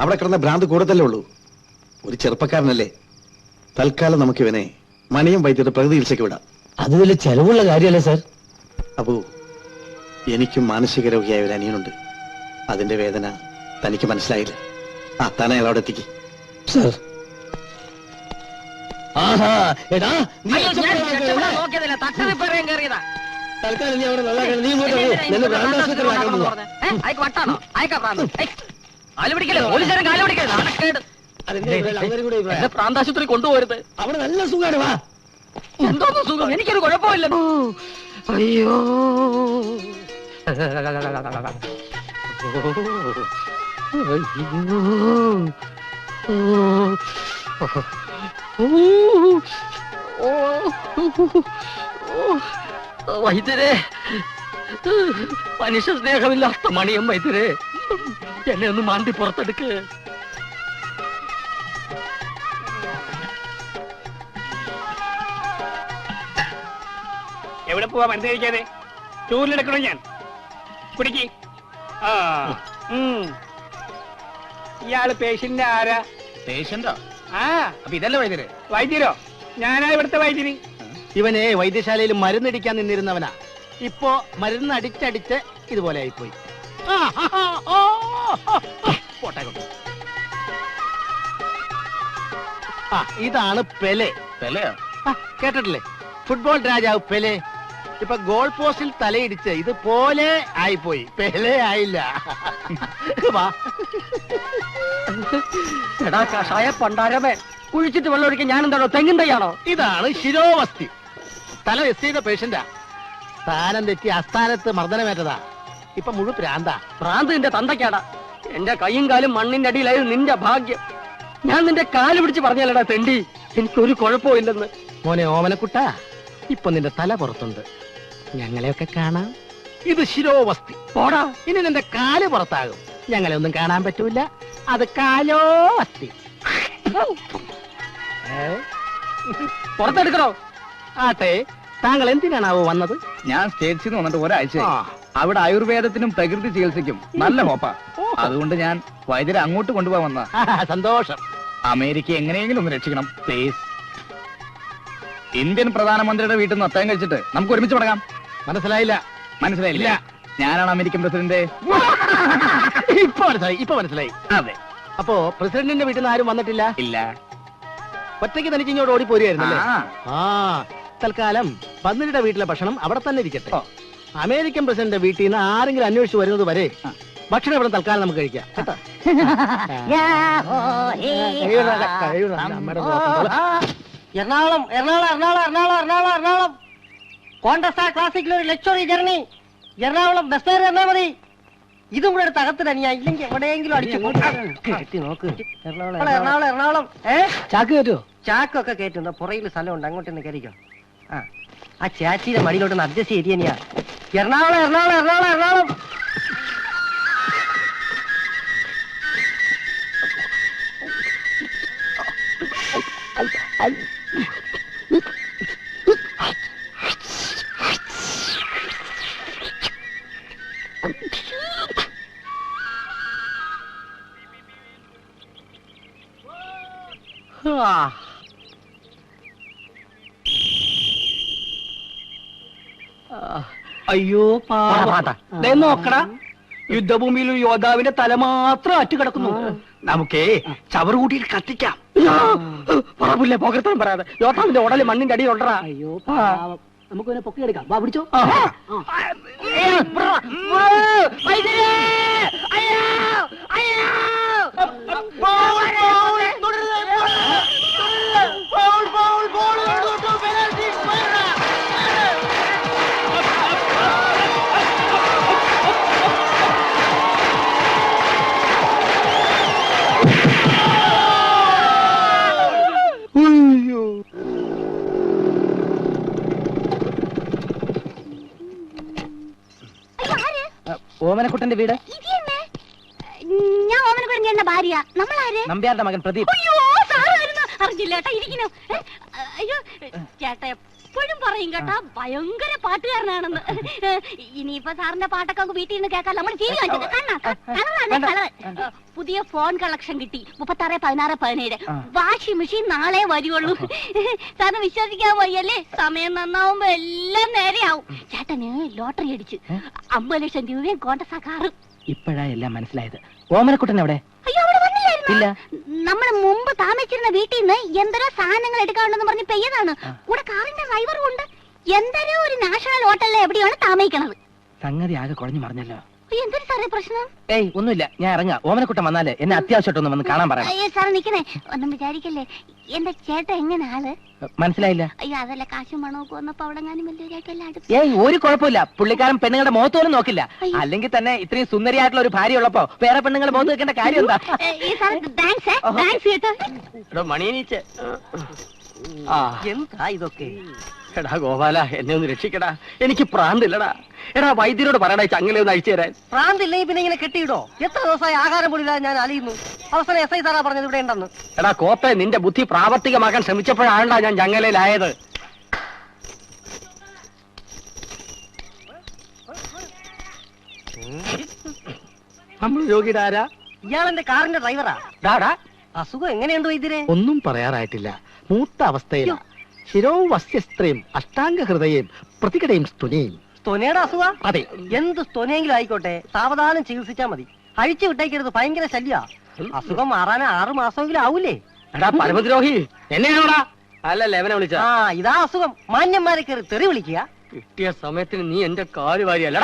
അവിടെ കിടന്ന ഭ്രാന്ത് കൂടുതലേ ഉള്ളൂ. ഒരു ചെറുപ്പക്കാരനല്ലേ, തൽക്കാലം നമുക്ക് ഇവനെ മണിയം വൈദ്യുത പ്രകൃതി ചികിത്സയ്ക്ക് വിടാം. അത് വലിയ ചെലവുള്ള കാര്യമല്ലേ സാർ? അപ്പോ എനിക്കും മാനസിക രോഗിയായ ഒരു അനിയനുണ്ട്. അതിന്റെ വേദന തനിക്ക് മനസ്സിലായില്ല. താൻ അയാൾ അവിടെ എത്തിക്ക്. സാർ ആഹാ എടാ അയ്യോ, ഞാൻ രക്ഷപ്പെടാൻ നോക്കിയതല്ല, തട്ടറിപ്പറയാൻ കയറിയതാ. തൽക്കാലം നീ അവിടെ നല്ലതാണ്. നീ ഇങ്ങോട്ട് വരൂ. നിന്നെ ഭ്രാന്താശുപത്രിയിൽ ആക്കാൻ പോവാ. അയക്ക് വട്ടാണോ? അയക്കാ പ്രാന്ത്. കാല് പിടിക്കല്ലേ, പോലീസുകാരൻ കാല് പിടിക്കല്ലേ, നാണക്കേട്. അതിന്റെ അങ്ങനെ കൂടെ ഇരിക്കുക. എന്നെ പ്രാന്താശുപത്രി കൊണ്ടുപോകരുത്. അവിടെ നല്ല സുഖമാണ്. വാ. എന്തോന്ന് സുഖം, എനിക്കൊരു കുഴപ്പമില്ല. അയ്യോ വൈദ്യരെ, മനുഷ്യ സ്നേഹമില്ലാത്ത മണിയം വൈദ്യരെ, എന്നെ ഒന്ന് മാന്തി പുറത്തെടുക്ക്. എവിടെ പോവാ മരുന്ന് കഴിക്കാതെ? ടൂറിലെടുക്കണോ ഞാൻ? കുടിക്ക്. ആ ഇയാള് പേഷ്യന്റ് ആരാ? പേഷ്യന്റോ? ആ അപ്പൊ ഇതല്ലേ വൈദ്യര്? വൈദ്യരോ? ഞാനാ ഇവിടുത്തെ വൈദ്യര്. ഇവനെ വൈദ്യശാലയിൽ മരുന്നടിക്കാൻ നിന്നിരുന്നവനാ. ഇപ്പോ മരുന്ന് അടിച്ചടിച്ച് ഇതുപോലെ ആയിപ്പോയി. പോട്ടെ കൊണ്ട്. ഇതാണ് പെലെ. പെലയോ? കേട്ടിട്ടില്ലേ? ഫുട്ബോൾ രാജാവ് പെലെ. ഇപ്പൊ ഗോൾ പോസ്റ്റിൽ തലയിടിച്ച് ഇതുപോലെ ആയിപ്പോയി. പെലെ ആയില്ല. വാ. എടാ കഷായ പണ്ടാരമേ, കുഴിച്ചിട്ട് വെള്ളം ഒഴിക്കാൻ ഞാൻ എന്താണോ തെങ്ങിൻ തയ്യാണോ? ഇതാണ് ശിരോവസ്തി. തല എസ് ചെയ്ത പേഷ്യന്റാ. സ്ഥാനം തെറ്റി അസ്ഥാനത്ത് മർദ്ദനമേറ്റതാ. ഇപ്പൊ മുഴു പ്രാന്താ. ഭ്രാന്ത് നിന്റെ തന്തയ്ക്കാടാ. എന്റെ കൈയും കാലും മണ്ണിന്റെ അടിയിലായിരുന്നു നിന്റെ ഭാഗ്യം. ഞാൻ നിന്റെ കാല് പിടിച്ച് പറഞ്ഞല്ലടാ തെണ്ടി, എനിക്കൊരു കുഴപ്പമില്ലെന്ന്. മോനെ ഓമനക്കുട്ട, ഇപ്പൊ നിന്റെ തല പുറത്തുണ്ട്. ഞങ്ങളെയൊക്കെ കാണാം. ഇത് ശിരോവസ്തി. പോടാ. ഇനി നിന്റെ കാല് പുറത്താകും. ഞങ്ങളെ ഒന്നും കാണാൻ പറ്റൂല. അത് കാലോ അസ്ഥി. പുറത്തെടുക്കണോ? ആട്ടെ, താങ്കൾ എന്തിനാണാവോ വന്നത്? ഞാൻ സ്റ്റേറ്റ്സിൽ നിന്ന് വന്നിട്ട് ഒരാഴ്ച. അവിടെ ആയുർവേദത്തിനും പ്രകൃതി ചികിത്സയ്ക്കും നല്ല ഹോപ്പാ. അതുകൊണ്ട് ഞാൻ വൈദ്യരെ അങ്ങോട്ട് കൊണ്ടുപോകാൻ വന്ന. സന്തോഷം. അമേരിക്ക എങ്ങനെയെങ്കിലും ഒന്ന് രക്ഷിക്കണം പ്ലീസ്. ഇന്ത്യൻ പ്രധാനമന്ത്രിയുടെ വീട്ടിൽ നിന്ന് അത്താഴം കഴിച്ചിട്ട് നമുക്ക് ഒരുമിച്ച് തുടങ്ങാം. മനസ്സിലായില്ല. മനസ്സിലായില്ല? ഞാനാണ് അമേരിക്കൻ പ്രസിഡന്റ്. ഇപ്പൊ മനസ്സിലായി. ഇപ്പൊ മനസ്സിലായി. അതെ. അപ്പോ പ്രസിഡന്റിന്റെ വീട്ടിൽ നിന്ന് ആരും വന്നിട്ടില്ല? ഇല്ല. ഒറ്റയ്ക്ക് തനിക്ക് ഇങ്ങോട്ട് ഓടിപ്പോരുകയായിരുന്നല്ലേ? ആ. തൽക്കാലം പന്നിയുടെ വീട്ടിലെ ഭക്ഷണം അവിടെ തന്നെ ഇരിക്കട്ടെ. അമേരിക്കൻ പ്രസിഡന്റിന്റെ വീട്ടിൽ നിന്ന് ആരെങ്കിലും അന്വേഷിച്ച് വരുന്നത് വരെ ഭക്ഷണം ഇവിടെ തൽക്കാലം നമുക്ക് കഴിക്കാം കേട്ടോ. എറണാകുളം എറണാകുളം എറണാകുളം എറണാകുളം എറണാകുളം എറണാകുളം കോണ്ടസ്റ്റാ ക്ലാസിക്കിൽ ഒരു luxury journey. Ernakulam bus fare തന്നാ മതി. ഇതും കൂടെ എടുത്ത് അകത്ത് തന്നെയാ, ഇല്ലെങ്കിൽ എവിടെയെങ്കിലും അടിച്ചു നോക്ക്. എറണാകുളം എറണാകുളം. ചാക്ക് കയറ്റുമോ? ചാക്കൊക്കെ കയറ്റുന്ന പുറയിൽ സ്ഥലമുണ്ട്, അങ്ങോട്ടൊന്ന് കയറിക്കോ. ആ ചാച്ചിയുടെ മടിയിലോട്ടൊന്ന് അഡ്ജസ്റ്റ് ചെയ്തിയാ. എറണാകുളം എറണാകുളം എറണാകുളം എറണാകുളം. അയ്യോ നോക്കടാ, യുദ്ധഭൂമിയിൽ ഒരു യോദ്ധാവിന്റെ തല മാത്രം അറ്റു കിടക്കുന്നു. നമുക്കേ ചവറ് കൂട്ടിയിട്ട് കത്തിക്കാം. പറപ്പില്ല, പോകർത്തനം പറയാതെ. യോദ്ധാവിന്റെ ഉടല് മണ്ണിന്റെ അടിയിൽ ഉണ്ടറാ. അയ്യോ നമുക്ക് പൊക്കി എടുക്കാം. വാ പിടിച്ചോ. ഓമനക്കുട്ടന്റെ വീട്. ഞാൻ ഓമനക്കുട്ടൻ ഭാര്യ. നമ്മളാര്? നമ്പ്യാരുടെ മകൻ പ്രദീപ്. അയ്യോ സാറായിരുന്നു, അറിഞ്ഞില്ല ചേട്ടാ. ഇരിക്കുന്നു. അയ്യോ ചേട്ടാ എപ്പോഴും പറയും കേട്ടാ ഭയങ്കര പാട്ടുകാരനാണെന്ന്. ഇനിയിപ്പോ സാറിന്റെ പാട്ടൊക്കെ നമുക്ക് വീട്ടിൽ നിന്ന് കേൾക്കാം. നമ്മൾ ടി വി കണ്ടത് പുതിയ ഫോൺ കളക്ഷൻ കിട്ടി 36, 16, 17. വാഷിംഗ് മെഷീൻ നാളെ വരുള്ളൂ. സാറിന് വിശ്വസിക്കാൻ വയ്യല്ലേ? സമയം നന്നാവുമ്പോ എല്ലാം നേരെയാവും. ചേട്ടന് ലോട്ടറി അടിച്ച് 50 ലക്ഷം രൂപയും കോണ്ടസാ കാറും. ഇപ്പോഴാ എല്ലാം മനസ്സിലായത്. ഓമനക്കുട്ടൻ എവിടെ? അയ്യോ, അവിടെ വന്നില്ലായിരുന്നു. ഇല്ല. നമ്മൾ മുമ്പ് താമസിച്ചിരുന്ന വീട്ടിൽ നിന്ന് എന്തരോ സാധനങ്ങൾ എടുക്കാനുണ്ടെന്ന് പറഞ്ഞ് പെയ്യതാണ്. കൂടെ കാറിന്റെ ഡ്രൈവറും ഉണ്ട്. എന്തരോ ഒരു നാഷണൽ ഹോട്ടലിൽ എവിടെയാണ് താമസിക്കണത്. സംഗതി ആകെ കുഴഞ്ഞു മറിഞ്ഞല്ലോ. എന്തൊരു സാറേ പ്രശ്നം? ഏയ് ഒന്നുമില്ല, ഞാൻ ഇറങ്ങാം. ഓമനക്കുട്ടൻ വന്നാലേ എന്നെ അത്യാവശ്യമായിട്ടൊന്ന് വന്ന് കാണാൻ പറയാം. അയ്യോ സാറ് നിക്കണേ, ഒന്നും വിചാരിക്കല്ലേ. എന്റെ ചേട്ടൻ എങ്ങനെ ആള്? മനസ്സിലായില്ല. അയ്യോ അതല്ല, കാശും പണമൊക്കെ വന്നപ്പോ അവിടെ ഞാനും വലിയൊരായിട്ടല്ല അടുത്ത്. ഏയ് ഒരു കുഴപ്പമില്ല, പുള്ളിക്കാരൻ പെണ്ണുങ്ങളുടെ മുഖത്ത് പോലും നോക്കില്ല. അല്ലെങ്കിൽ തന്നെ ഇത്രയും സുന്ദരിയായിട്ടുള്ള ഒരു ഭാര്യ ഉള്ളപ്പോ വേറെ പെണ്ണുങ്ങളുടെ മുഖത്ത് വെക്കേണ്ട കാര്യം എന്താ? മണിയനീച്ച് എന്താ ഇതൊക്കെ? എടാ ഗോപാല, എന്നെ ഒന്ന് രക്ഷിക്കടാ, എനിക്ക് പ്രാന്തില്ലടാ. എടാ വൈദ്യരോട് പറയടാ ചങ്ങല ഒന്ന് അയച്ചു തരാൻ. പ്രാന്തില്ലെങ്കിൽ പിന്നെ ഇങ്ങനെ കെട്ടിയിടോ? എത്ര ദിവസമായി ആഹാരം പോലില്ലാതെ ഞാൻ അലിയുന്നു. അവസാനം SI സാറാ പറഞ്ഞത് ഇവിടെ ഉണ്ടെന്ന്. എടാ കോപ്പെ, നിന്റെ ബുദ്ധി പ്രാവർത്തികമാക്കാൻ ശ്രമിച്ചപ്പോഴാണ്ടാ ഞാൻ ചങ്ങലയിലായത്. നമ്മൾ രോഗിയുടെ ആരാ? ഇയാളെന്റെ കാറിന്റെ ഡ്രൈവറാ. ഡാടാ, അസുഖം എങ്ങനെയുണ്ട് വൈദ്യരെ? ഒന്നും പറയാറായിട്ടില്ല. മൂത്ത അവസ്ഥയില. ശിരോവും വസ്യസ്ത്രയും അഷ്ടാംഗ ഹൃദയം പ്രതികടയും സ്തുനയും. സ്തൊനയുടെ അസുഖ? അതെ. എന്ത് സ്തൊനയെങ്കിലും ആയിക്കോട്ടെ, സാവധാനം ചികിത്സിച്ചാ മതി. അഴിച്ചു വിട്ടേക്കരുത്, ഭയങ്കര ശല്യ. അസുഖം മാറാൻ 6 മാസമെങ്കിലും ആവൂലേ? എടാ പരമദ്രോഹി, എന്നെയാണോടാ? അല്ലല്ല, എവനെ വിളിച്ച. ആ ഇതാ അസുഖം. മാന്യന്മാരെ കയറി തെറി വിളിക്കുക. കിട്ടിയ സമയത്തിന് നീ എന്റെ കാല് വാരിയല്ല.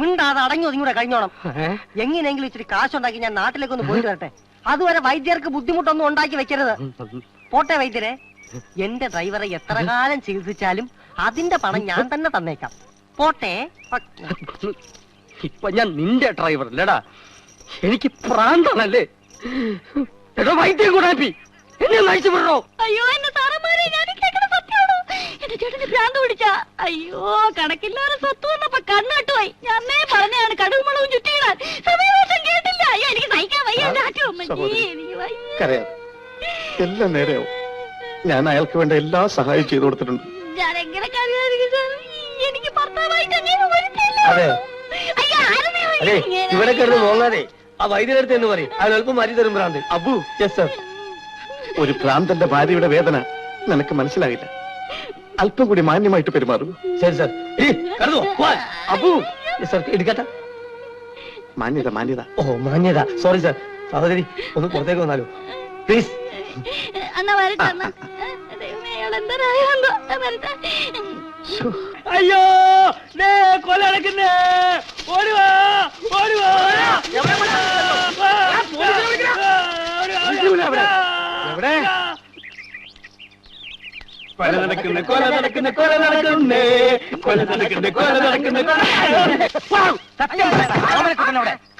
മിണ്ടാതെ അടങ്ങി ഒതുങ്ങൂടെ കഴിഞ്ഞോണം. എങ്ങനെയെങ്കിലും ഇച്ചിരി കാശുണ്ടാക്കി ഞാൻ നാട്ടിലേക്ക് ഒന്ന് പോയിട്ട് വരട്ടെ. അതുവരെ വൈദ്യർക്ക് ബുദ്ധിമുട്ടൊന്നും ഉണ്ടാക്കി വെക്കരുത്. പോട്ടെ വൈദ്യരെ, എന്റെ ഡ്രൈവറെ എത്ര കാലം ചികിത്സിച്ചാലും അതിന്റെ പണം ഞാൻ തന്നെ തന്നേക്കാം. പോട്ടെ. ഇപ്പൊ ഞാൻ നിന്റെ ഡ്രൈവർ അല്ലടാ, എനിക്ക് പ്രാന്താണല്ലേ. എടോ വൈദ്യം കൂടാപ്പി, എന്നെ നയിച്ചു വിടണോ? അയ്യോ എന്റെ സാറന്മാരെ, ഞാൻ കേൾക്കണ സത്യമാണോ? എന്റെ ചേട്ടന് ഭ്രാന്ത് പിടിച്ചാ? അയ്യോ, കണക്കില്ലാതെ സ്വത്ത് വന്നപ്പോ കണ്ണാട്ടുപോയി. ഞാനേ പറഞ്ഞാണ് കടുകും മുളകും ചുറ്റിയിടാൻ. സമയദോഷം കേട്ടില്ല. അയ്യോ എനിക്ക് സഹിക്കാൻ വയ്യ. എന്റെ എനിക്ക് വയ്യ. എല്ലാം നേരെയാവും. ഞാൻ അയാൾക്ക് വേണ്ട എല്ലാ സഹായവും ചെയ്തു കൊടുത്തിട്ടുണ്ട്. ഞാൻ എങ്ങനെ കറിയായിരിക്കും സാർ? എനിക്ക് ഭർത്താവായിട്ട് അങ്ങനെ വരുത്തില്ല. അതെ. അയ്യോ ആരെന്നെ അതെ, ഇവിടെ കിടന്ന് മോങ്ങാതെ ആ വൈദ്യരടുത്ത് എന്ന് പറയും. അതിനൽപ്പം മാറ്റി തരും ഭ്രാന്ത്. അബു. Yes sir. ഒരു ഭ്രാന്തന്റെ ഭാര്യയുടെ വേദന നിനക്ക് മനസ്സിലാകില്ല. അല്പം കൂടി മാന്യമായിട്ട് പെരുമാറും. ശരി സാർ. അബു. യെസ് സർ, എടുക്കട്ടെ. മാന്യത മാന്യത. ഓ മാന്യത. Sorry sir. സഹോദരി ഒന്ന് പുറത്തേക്ക് വന്നാലോ പ്ലീസ്. എന്നാ വരട്ടെ. ദൈവമേ, അയാളെന്തരായോ വരട്ടെ. അയ്യോ കൊല നടക്കുന്നേ. ഓടുവാ ഓടുവാ. എവിടെ? കൊല നടക്കുന്നു, കൊല നടക്കുന്നു, കൊല നടക്കുന്നേ, കൊല നടക്കുന്നു, കൊല നടക്കുന്നു.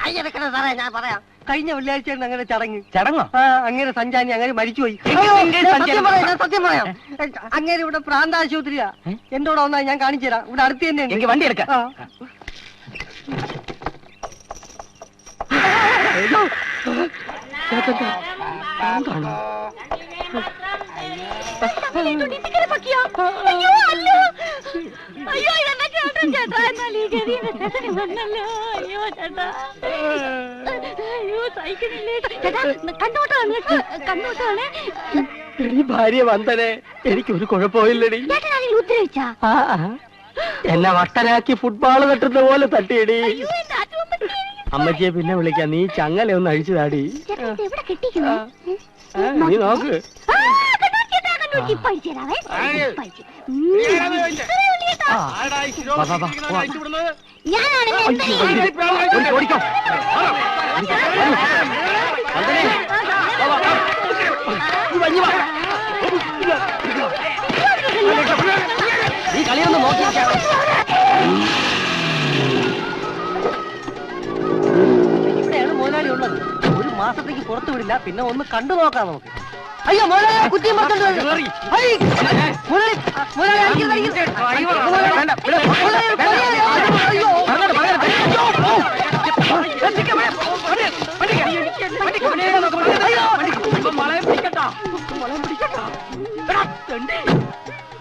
അയ്യടക്കണ സാറേ, ഞാൻ പറയാം. കഴിഞ്ഞ വെള്ളിയാഴ്ചയാണ് അങ്ങനെ ചടങ്ങ്. ചടങ്ങോ? ആ അങ്ങനെ സഞ്ചാരി അങ്ങനെ മരിച്ചുപോയി. സത്യം ഞാൻ സത്യം പറയാം. അങ്ങനെ ഇവിടെ പ്രാന്താശുപത്രിയാ. എന്റെ കൂടെ വന്നാൽ ഞാൻ കാണിച്ചു തരാം. ഇവിടെ അടുത്ത് തന്നെ എനിക്ക് വണ്ടി എടുക്കാം. അയ്യോ അല്ല. അയ്യോ ഇതെന്നെ ചേട്ടൻ. ചേട്ടാ എന്നാൽ ഈ ഗതിയുടെ ചേട്ടന് വന്നല്ലോ. അയ്യോ ചേട്ടാ, അയ്യോ സഹിക്കുന്നില്ലേ ചേട്ടാ. കണ്ടോട്ടാണ് കണ്ടോട്ടാണ്. എടി ഭാര്യ വന്നനെ, എനിക്കൊരു കുഴപ്പമില്ലടി. ചേട്ടൻ ആരെങ്കിലും ഉത്തരവിച്ചാ? എന്നെ വട്ടനാക്കി ഫുട്ബോൾ തട്ടുന്ന പോലെ തട്ടിയടി. അയ്യോ എന്റെ ആറ്റുമ്പ അമ്മച്ചിയെ പിന്നെ വിളിക്കാം. നീ ചങ്ങല ഒന്ന് അഴിച്ചു താടി. ചേട്ടാ ഇത് എവിടെ കെട്ടിക്കുന്നു? നീ നോക്ക്. നീ കളിയൊന്ന് നോക്കി. ഇവിടെയാണ് മുതലാളി ഉള്ളത്. ഒരു മാസത്തേക്ക് പുറത്തു വിടില്ല. പിന്നെ ഒന്ന് കണ്ടു നോക്കാം നമുക്ക്. അയ്യോ മുതലാളി കുറ്റിയും